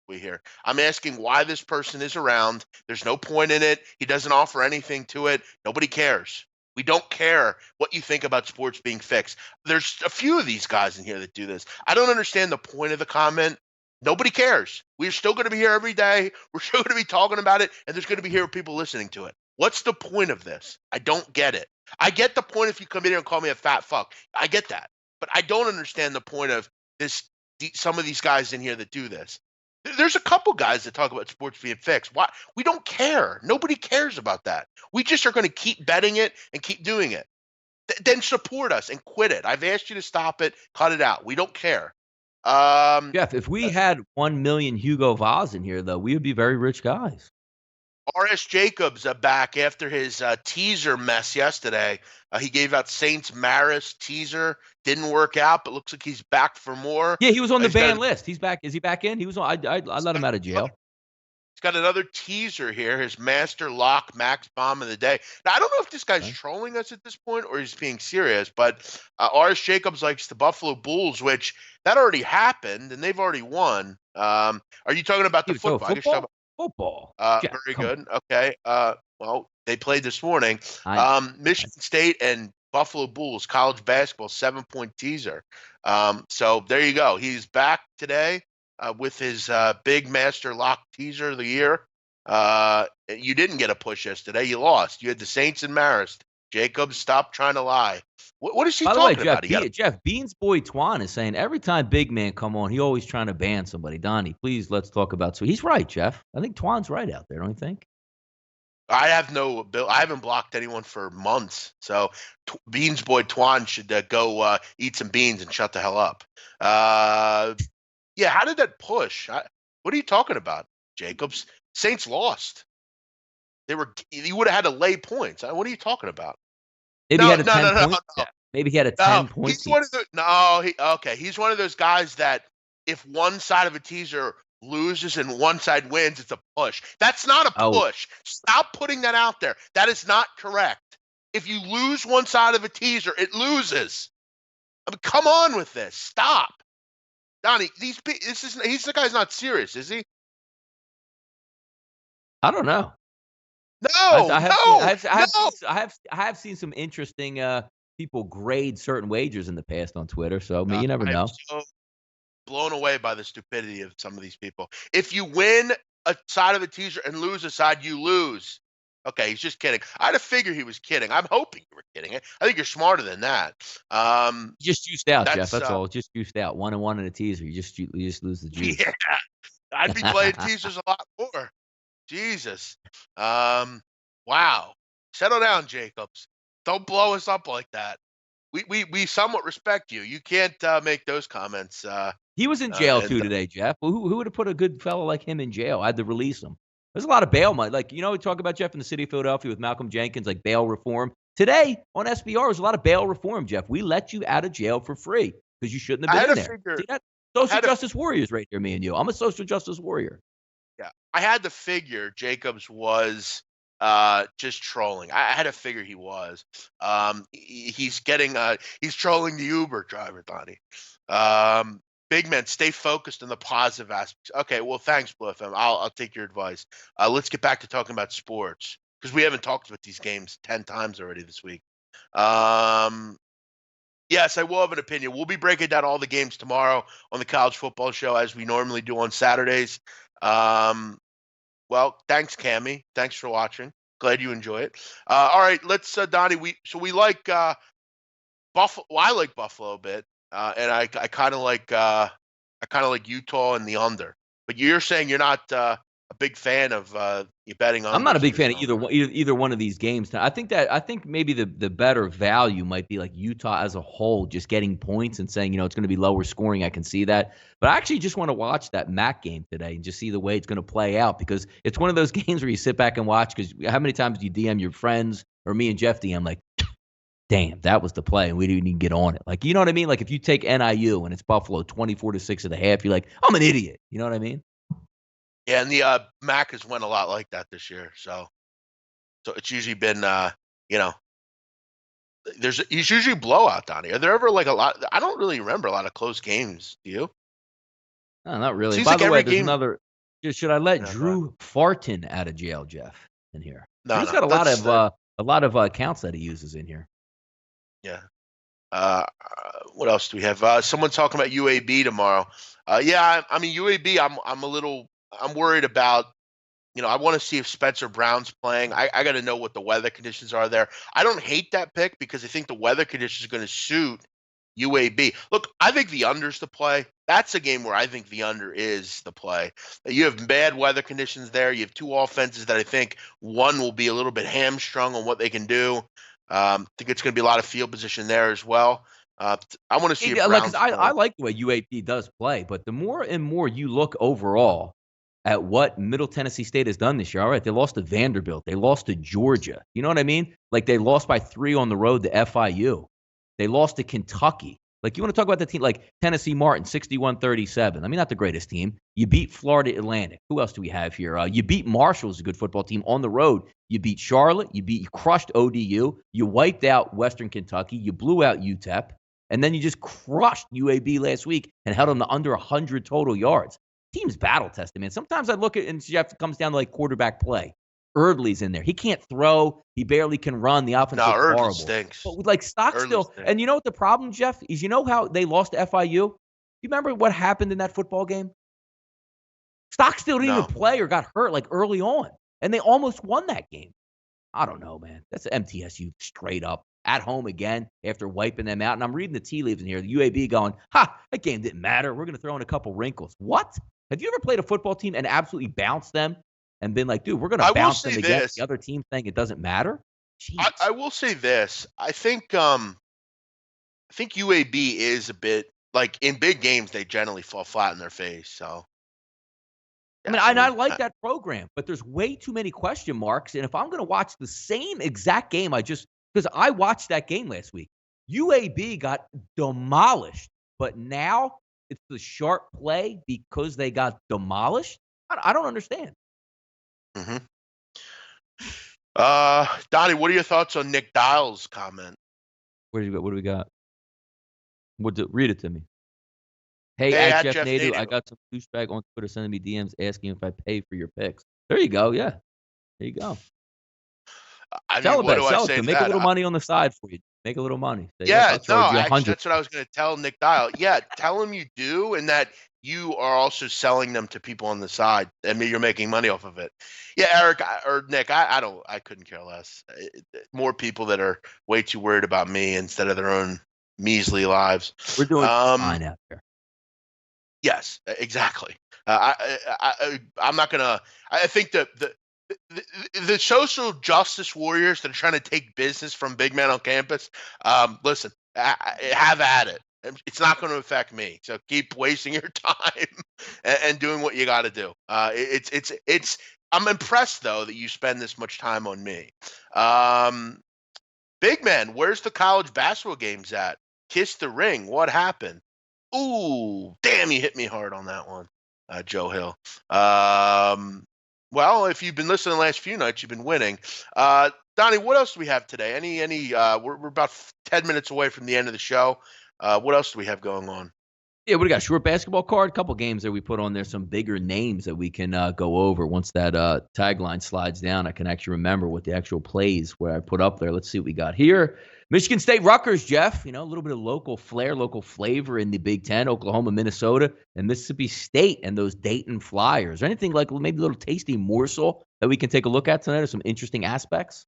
We here. I'm asking why this person is around. There's no point in it. He doesn't offer anything to it. Nobody cares. We don't care what you think about sports being fixed. There's a few of these guys in here that do this. I don't understand the point of the comment. Nobody cares. We're still going to be here every day. We're still going to be talking about it, and there's going to be here people listening to it. What's the point of this? I don't get it. I get the point if you come in here and call me a fat fuck. I get that. But I don't understand the point of this. Some of these guys in here that do this. There's a couple guys that talk about sports being fixed. Why? We don't care. Nobody cares about that. We just are going to keep betting it and keep doing it. Then support us and quit it. I've asked you to stop it. Cut it out. We don't care. Jeff, if we had 1 million Hugo Vaz in here, though, we would be very rich guys. R.S. Jacobs back after his teaser mess yesterday. He gave out Saints Maris teaser. Didn't work out, but looks like he's back for more. Yeah, he was on the He's got ban list. He's back. Is he back in? He was on. I let him out of another, jail. he's got another teaser here. His master lock max bomb of the day. Now I don't know if this guy's Okay. trolling us at this point or he's being serious, but R.S. Jacobs likes the Buffalo Bulls, which that already happened and they've already won. Are you talking about He the was talking football? I guess you're talking football. Football. Jeff, very come on. good. Okay. Well, they played this morning. I, I Michigan State and Buffalo Bulls college basketball 7-point teaser. So there you go. He's back today with his big master lock teaser of the year. You didn't get a push yesterday. You lost. You had the Saints and Marist. Jacobs, stop trying to lie. What is he By the way, talking about? He got a Jeff Beans boy Twan is saying every time big man come on, he always trying to ban somebody. Donnie, please let's talk about. So he's right, Jeff. I think Twan's right out there. Don't you think? I have no bill. I haven't blocked anyone for months. So Beans Boy Twan should go eat some beans and shut the hell up. Yeah, how did that push? What are you talking about, Jacobs? Saints lost. You would have had to lay points. What are you talking about? Maybe he No, had a no, 10 no, no, point. no. Yeah. Maybe he had a No, 10-point he's team. one of the no. He's one of those guys that if one side of a teaser loses and one side wins, it's a push. That's not a Oh, push. Stop putting that out there. That is not correct. If you lose one side of a teaser, it loses. I mean, come on with this. Stop, Donnie. He's the guy's not serious, is he? I don't know. No, I have seen no, no. I have seen some interesting people grade certain wagers in the past on Twitter. So I mean, Uh, you never I am know. so blown away by the stupidity of some of these people. If you win a side of a teaser and lose a side, you lose. Okay, he's just kidding. I had to figure he was kidding. I'm hoping you were kidding. I think you're smarter than that. Just juiced out, Jeff. That's That's all. Just juiced out. 1-1 in a teaser. You just lose the juice. yeah. I'd be playing teasers a lot more. Jesus. Wow. Settle down, Jacobs. Don't blow us up like that. We somewhat respect you. You can't make those comments. He was in jail And too today, Jeff. Well, who would have put a good fellow like him in jail? I had to release him. There's a lot of bail money. Like, we talk about Jeff in the city of Philadelphia with Malcolm Jenkins, like bail reform. Today on SBR, there's a lot of bail reform, Jeff. We let you out of jail for free because you shouldn't have I been had in to there. figure. See that? I Social had to justice warriors right here, me and you. I'm a social justice warrior. Yeah, I had to figure Jacobs was just trolling. I had to figure he was. He's trolling the Uber driver, Donnie. Big man, stay focused on the positive aspects. Okay, well, thanks, Blue FM. I'll take your advice. Let's get back to talking about sports because we haven't talked about these games 10 times already this week. Um, yes, I will have an opinion. We'll be breaking down all the games tomorrow on the college football show as we normally do on Saturdays. Um, well, thanks, Cammy. Thanks for watching. Glad you enjoy it. All right, let's Donnie. We like Buffalo. Well, I like Buffalo a bit, and I kind of like Utah and the under. But you're saying you're not a big fan of you betting I'm not a unders big for fan of some either one of these games. I think maybe the better value might be like Utah as a whole, just getting points and saying it's going to be lower scoring. I can see that, but I actually just want to watch that MAC game today and just see the way it's going to play out because it's one of those games where you sit back and watch. Because how many times do you DM your friends or me and Jeff DM like, damn, that was the play, and we didn't even get on it. Like, you know what I mean? Like if you take NIU and it's Buffalo 24-6 at the half, you're like, I'm an idiot. You know what I mean? Yeah, and the Mac has went a lot like that this year. So it's usually been you know it's usually blowout, Donnie. Are there ever like a lot? I don't really remember a lot of close games. Do you? No, not It really. seems By like the way, every there's game. another. Should I let No, Drew Farton out of jail, Jeff, in here? no, Drew's no. got That's a lot of accounts that he uses in here. yeah. What else do we have? Someone talking about UAB tomorrow. Yeah, I mean UAB. I'm worried about. I want to see if Spencer Brown's playing. I got to know what the weather conditions are there. I don't hate that pick because I think the weather conditions are going to suit UAB. Look, I think the under's the play. That's a game where I think the under is the play. You have bad weather conditions there. You have two offenses that I think one will be a little bit hamstrung on what they can do. I think it's going to be a lot of field position there as well. I want to see if Like, 'cause Brown's I playing. like the way UAP does play, but the more and more you look overall, at what Middle Tennessee State has done this year. All right, they lost to Vanderbilt. They lost to Georgia. You know what I mean? Like they lost by 3 on the road to FIU. They lost to Kentucky. Like you want to talk about the team like Tennessee Martin, 61-37. I mean, not the greatest team. You beat Florida Atlantic. Who else do we have here? You beat Marshall's a good football team on the road. You beat Charlotte. You crushed ODU. You wiped out Western Kentucky. You blew out UTEP. And then you just crushed UAB last week and held them to under 100 total yards. Team's battle tested, man. Sometimes I look at and Jeff, it comes down to like quarterback play. Erdley's in there. He can't throw. He barely can run. The offense looks Erdley horrible. stinks. But with like Stockstill, Stinks. and you know what the problem, Jeff, is you know how they lost to FIU? You remember what happened in that football game? Stockstill didn't even play or got hurt like early on. And they almost won that game. I don't know, man. That's MTSU straight up. At home again after wiping them out. And I'm reading the tea leaves in here. The UAB going, that game didn't matter. We're going to throw in a couple wrinkles. What? Have you ever played a football team and absolutely bounced them and been like, dude, we're going to bounce them against the other team saying it doesn't matter? I will say this. I think UAB is a bit like in big games, they generally fall flat in their face. So, yeah, I like that program, but there's way too many question marks. And if I'm going to watch the same exact game, because I watched that game last week, UAB got demolished, but now it's the sharp play because they got demolished. I don't understand. Mm-hmm. Donnie, what are your thoughts on Nick Dial's comment? What do we got? Read it to me. Hey, at Jeff Nadeau, I got some douchebag on Twitter sending me DMs asking if I pay for your picks. There you go. Yeah. There you go. Sell it. Make a little money on the side for you. Make a little money. That's what I was going to tell Nick Dial. Yeah, tell him you do, and that you are also selling them to people on the side, and you're making money off of it. Yeah, Eric or Nick, I couldn't care less. More people that are way too worried about me instead of their own measly lives. We're doing fine out there. Yes, exactly. I'm not gonna. I think the social justice warriors that are trying to take business from big men on campus, listen, have at it. It's not going to affect me. So keep wasting your time and doing what you got to do. I'm impressed though that you spend this much time on me. Big man, where's the college basketball games at? Kiss the ring. What happened? Ooh, damn, you hit me hard on that one, Joe Hill. Well, if you've been listening the last few nights, you've been winning. Donnie, what else do we have today? We're about 10 minutes away from the end of the show. What else do we have going on? Yeah, what do we got? Short basketball card? A couple games that we put on there, some bigger names that we can go over. Once that tagline slides down, I can actually remember what the actual plays where I put up there. Let's see what we got here. Michigan State, Rutgers, Jeff. A little bit of local flair, local flavor in the Big Ten. Oklahoma, Minnesota, and Mississippi State, and those Dayton Flyers. Anything like maybe a little tasty morsel that we can take a look at tonight, or some interesting aspects?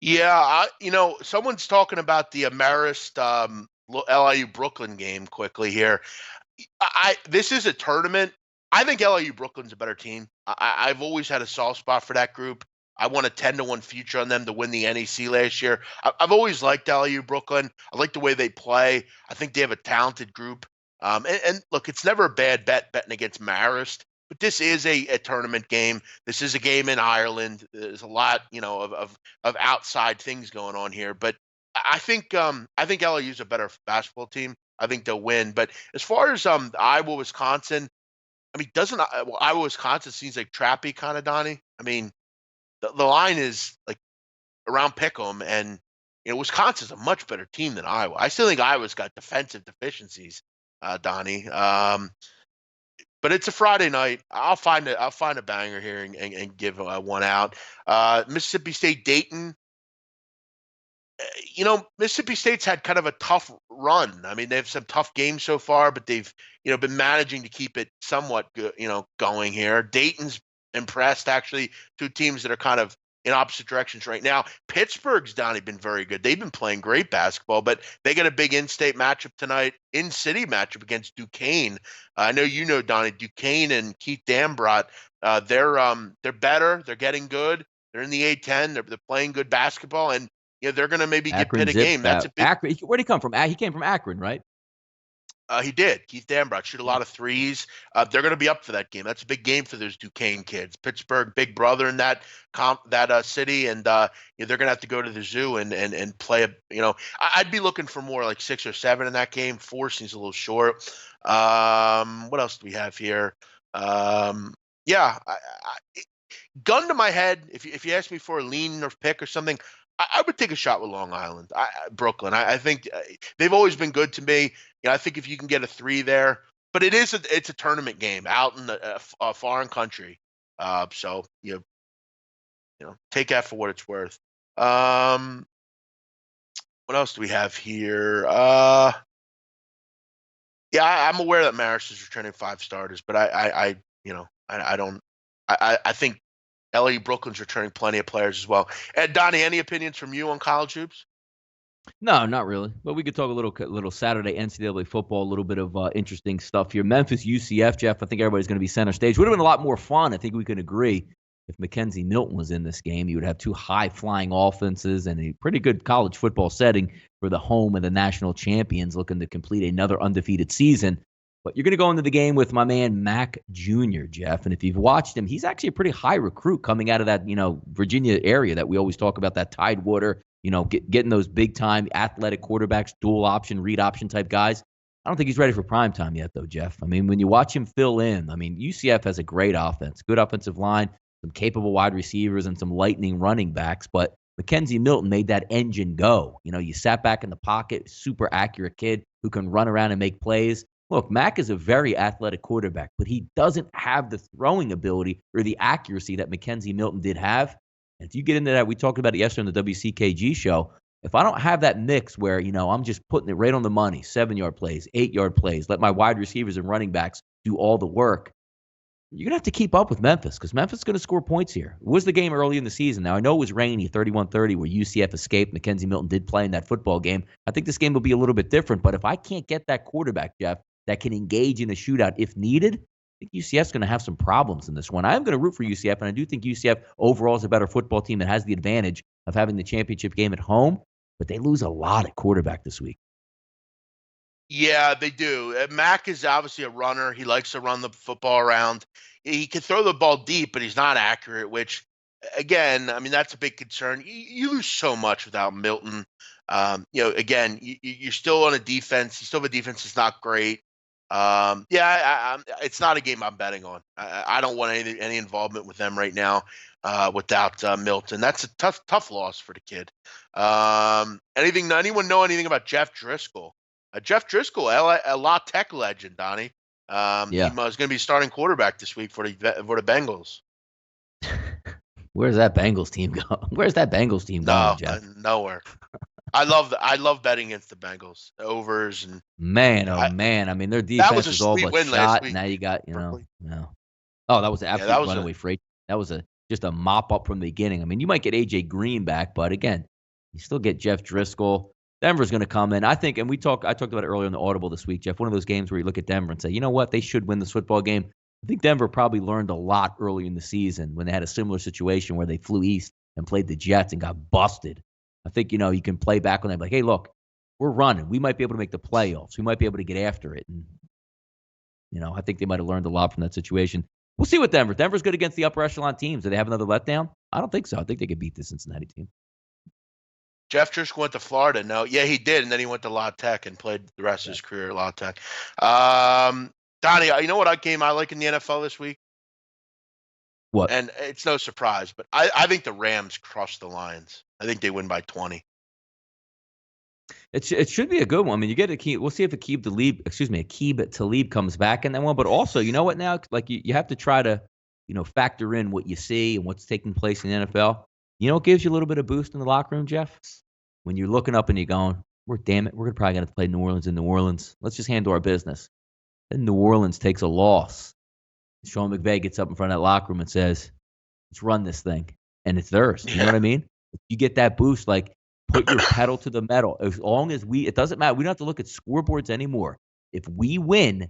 Yeah, someone's talking about the Marist LIU Brooklyn game quickly here. This is a tournament. I think LIU Brooklyn's a better team. I've always had a soft spot for that group. I won a 10-1 future on them to win the NEC last year. I've always liked LIU Brooklyn. I like the way they play. I think they have a talented group. And look, it's never a bad bet betting against Marist, but this is a tournament game. This is a game in Ireland. There's a lot, of outside things going on here. But I think LIU's a better basketball team. I think they'll win. But as far as Iowa, Wisconsin, doesn't Iowa, Wisconsin seems like trappy kind of, Donnie? The line is like around pick'em, and Wisconsin's a much better team than Iowa. I still think Iowa's got defensive deficiencies, Donnie. But it's a Friday night. I'll find a banger here and give one out. Mississippi State, Dayton. Mississippi State's had kind of a tough run. They have some tough games so far, but they've been managing to keep it somewhat good, going here. Dayton's impressed, actually. Two teams that are kind of in opposite directions right now. Pittsburgh's, Donnie, been very good. They've been playing great basketball, but they got a big in-state matchup tonight, in-city matchup against Duquesne. I know, Donnie, Duquesne and Keith Dambrot, they're better. They're getting good. They're in the A-10. They're playing good basketball, and they're going to maybe get Pitt a game. That's a big. Akron. Where'd he come from? He came from Akron, right? He did. Keith Dambrot shoot a lot of threes. They're going to be up for that game. That's a big game for those Duquesne kids. Pittsburgh, big brother in that city, and they're going to have to go to the zoo and play. I'd be looking for more like 6 or 7 in that game. 4 seems a little short. What else do we have here? Yeah, gun to my head, if you ask me for a lean or pick or something, I would take a shot with Long Island, Brooklyn. I think they've always been good to me. I think if you can get a 3 there, but it's a tournament game out in a foreign country, so take that for what it's worth. What else do we have here? Yeah, I'm aware that Marist is returning 5 starters, but I don't. I think LA Brooklyn's returning plenty of players as well. And Donnie, any opinions from you on college hoops? No, not really. But we could talk a little Saturday NCAA football, a little bit of interesting stuff here. Memphis, UCF, Jeff. I think everybody's going to be center stage. Would have been a lot more fun. I think we can agree if Mackenzie Milton was in this game. You would have 2 high-flying offenses and a pretty good college football setting for the home of the national champions looking to complete another undefeated season. But you're going to go into the game with my man Mac Jr., Jeff. And if you've watched him, he's actually a pretty high recruit coming out of that, Virginia area that we always talk about, that Tidewater, getting those big-time athletic quarterbacks, dual option, read option type guys. I don't think he's ready for prime time yet, though, Jeff. I mean, when you watch him fill in, UCF has a great offense, good offensive line, some capable wide receivers, and some lightning running backs. But Mackenzie Milton made that engine go. You sat back in the pocket, super accurate kid who can run around and make plays. Look, Mac is a very athletic quarterback, but he doesn't have the throwing ability or the accuracy that Mackenzie Milton did have. And if you get into that, we talked about it yesterday on the WCKG show. If I don't have that mix where, I'm just putting it right on the money, 7-yard plays, 8-yard plays, let my wide receivers and running backs do all the work, you're going to have to keep up with Memphis because Memphis is going to score points here. It was the game early in the season. Now, I know it was rainy, 31-30, where UCF escaped. Mackenzie Milton did play in that football game. I think this game will be a little bit different, but if I can't get that quarterback, Jeff, that can engage in a shootout if needed, I think UCF's going to have some problems in this one. I'm going to root for UCF, and I do think UCF overall is a better football team that has the advantage of having the championship game at home, but they lose a lot at quarterback this week. Yeah, they do. Mac is obviously a runner. He likes to run the football around. He can throw the ball deep, but he's not accurate, which, again, that's a big concern. You lose so much without Milton. Again, you're still on a defense. You still have a defense that's not great. It's not a game I'm betting on. I don't want any involvement with them right now without Milton. That's a tough loss for the kid. Anyone know anything about Jeff Driscoll? Jeff Driscoll, a La Tech legend, Donnie. He was going to be starting quarterback this week for the Bengals. Where's that Bengals team going, Jeff? Nowhere. I love betting against the Bengals, the overs and man. Their defense was all but shot. Week. Now you got Oh, that was an absolute runaway freight. That was just a mop up from the beginning. You might get AJ Green back, but again, you still get Jeff Driscoll. Denver's going to come in. I think, and I talked about it earlier in the Audible this week, Jeff, one of those games where you look at Denver and say, you know what, they should win this football game. I think Denver probably learned a lot early in the season when they had a similar situation where they flew east and played the Jets and got busted. I think, you can play back on them like, hey, look, we're running. We might be able to make the playoffs. We might be able to get after it. And, I think they might have learned a lot from that situation. We'll see with Denver. Denver's good against the upper echelon teams. Do they have another letdown? I don't think so. I think they could beat the Cincinnati team. Jeff Driscoll went to Florida. No, yeah, he did, and then he went to La Tech and played the rest of his career at La Tech. Donnie, you know what game I like in the NFL this week? What? And it's no surprise, but I think the Rams crush the Lions. I think they win by 20. It should be a good one. You get Aqib. We'll see if Aqib Talib comes back in that one. But also, you know what now? Like you have to try to, factor in what you see and what's taking place in the NFL. You know what gives you a little bit of boost in the locker room, Jeff? When you're looking up and you're going, we're probably going to have to play New Orleans in New Orleans. Let's just handle our business. Then New Orleans takes a loss. Sean McVay gets up in front of that locker room and says, let's run this thing. And it's theirs. You know what I mean? You get that boost, put your pedal to the metal. As long as it doesn't matter. We don't have to look at scoreboards anymore. If we win,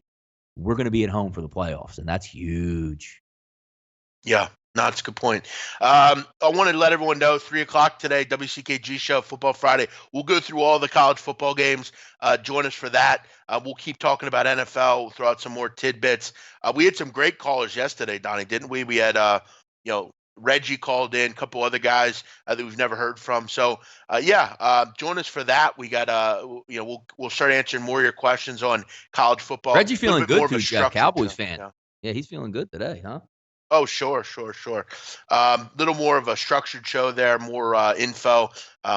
we're going to be at home for the playoffs. And that's huge. Yeah. No, that's a good point. I want to let everyone know 3 o'clock today, WCKG show, Football Friday. We'll go through all the college football games. Join us for that. We'll keep talking about NFL. We'll throw out some more tidbits. We had some great callers yesterday, Donnie, didn't we? We had, Reggie called in, a couple other guys that we've never heard from. So, join us for that. We got, we'll start answering more of your questions on college football. Reggie A little feeling bit more good of a too, Jeff. structured Cowboys show. fan. Yeah. Yeah, he's feeling good today, huh? Oh, sure. Little more of a structured show there, more info.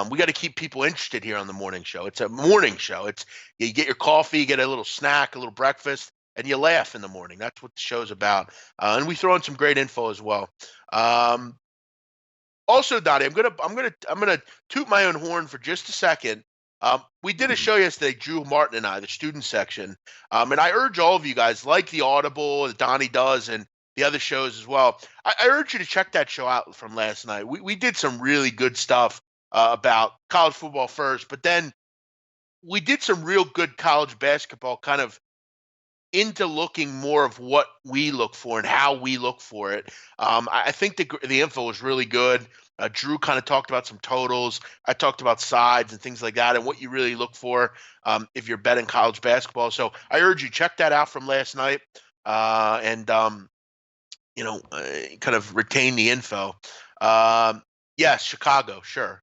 We got to keep people interested here on the morning show. It's a morning show. It's you get your coffee, you get a little snack, a little breakfast, and you laugh in the morning. That's what the show's about. And we throw in some great info as well. Um, Also, Dottie, I'm gonna toot my own horn for just a second. We did a show yesterday, Drew Martin and I, the student section, and I urge all of you guys, like the Audible that Donnie does, and the other shows as well. I urge you to check that show out from last night. We did some really good stuff about college football first, but then we did some real good college basketball kind of into looking more of what we look for and how we look for it. I think the info was really good. Drew kind of talked about some totals. I talked about sides and things like that, and what you really look for if you're betting college basketball. So I urge you check that out from last night, and kind of retain the info. Yes, Chicago, sure.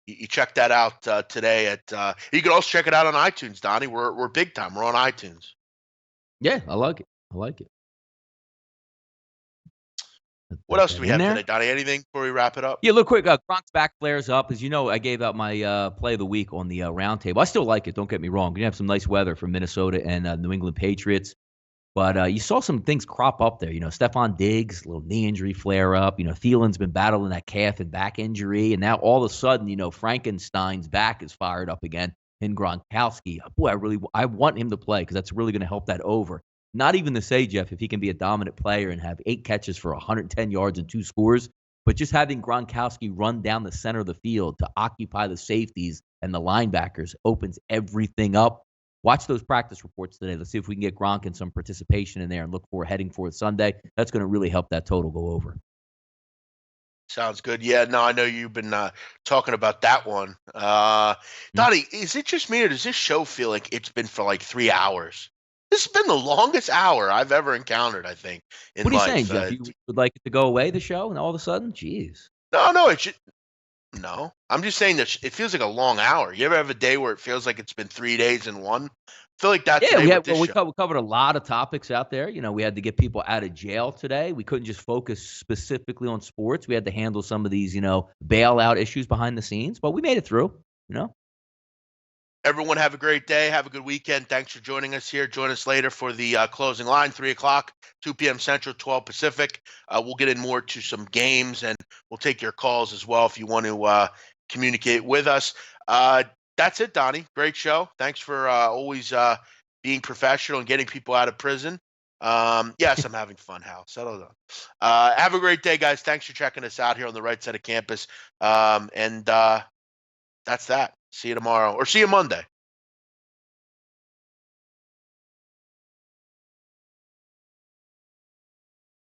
You check that out today at. You can also check it out on iTunes, Donnie. We're big time. We're on iTunes. Yeah, I like it. I like it. What else do we In have there? today, Donnie? Anything before we wrap it up? Yeah, real quick, Gronk's back flares up. As you know, I gave out my play of the week on the roundtable. I still like it. Don't get me wrong. You have some nice weather for Minnesota and New England Patriots. But you saw some things crop up there. Stephon Diggs, little knee injury flare up. Thielen's been battling that calf and back injury. And now all of a sudden, Frankenstein's back is fired up again. And Gronkowski, boy, I want him to play because that's really going to help that over. Not even to say, Jeff, if he can be a dominant player and have 8 catches for 110 yards and 2 scores, but just having Gronkowski run down the center of the field to occupy the safeties and the linebackers opens everything up. Watch those practice reports today. Let's see if we can get Gronk and some participation in there and look for heading for Sunday. That's going to really help that total go over. Sounds good. Yeah, no, I know you've been talking about that one. Donnie, is it just me or does this show feel like it's been for like 3 hours? This has been the longest hour I've ever encountered, I think, in What are you life. saying, Jeff? You would like it to go away, the show, and all of a sudden? Jeez. No, no. I'm just saying that it feels like a long hour. You ever have a day where it feels like it's been 3 days in one? I feel like that's Yeah, today with this we show. covered a lot of topics out there. We had to get people out of jail today. We couldn't just focus specifically on sports. We had to handle some of these, bailout issues behind the scenes, but we made it through. Everyone have a great day. Have a good weekend. Thanks for joining us here. Join us later for the closing line, 3 o'clock, 2 p.m. Central, 12 Pacific. We'll get in more to some games, and we'll take your calls as well if you want to communicate with us. That's it, Donnie. Great show. Thanks for always being professional and getting people out of prison. Yes, I'm having fun, Hal. Settle down. Have a great day, guys. Thanks for checking us out here on the right side of campus. And that's that. See you tomorrow or see you Monday.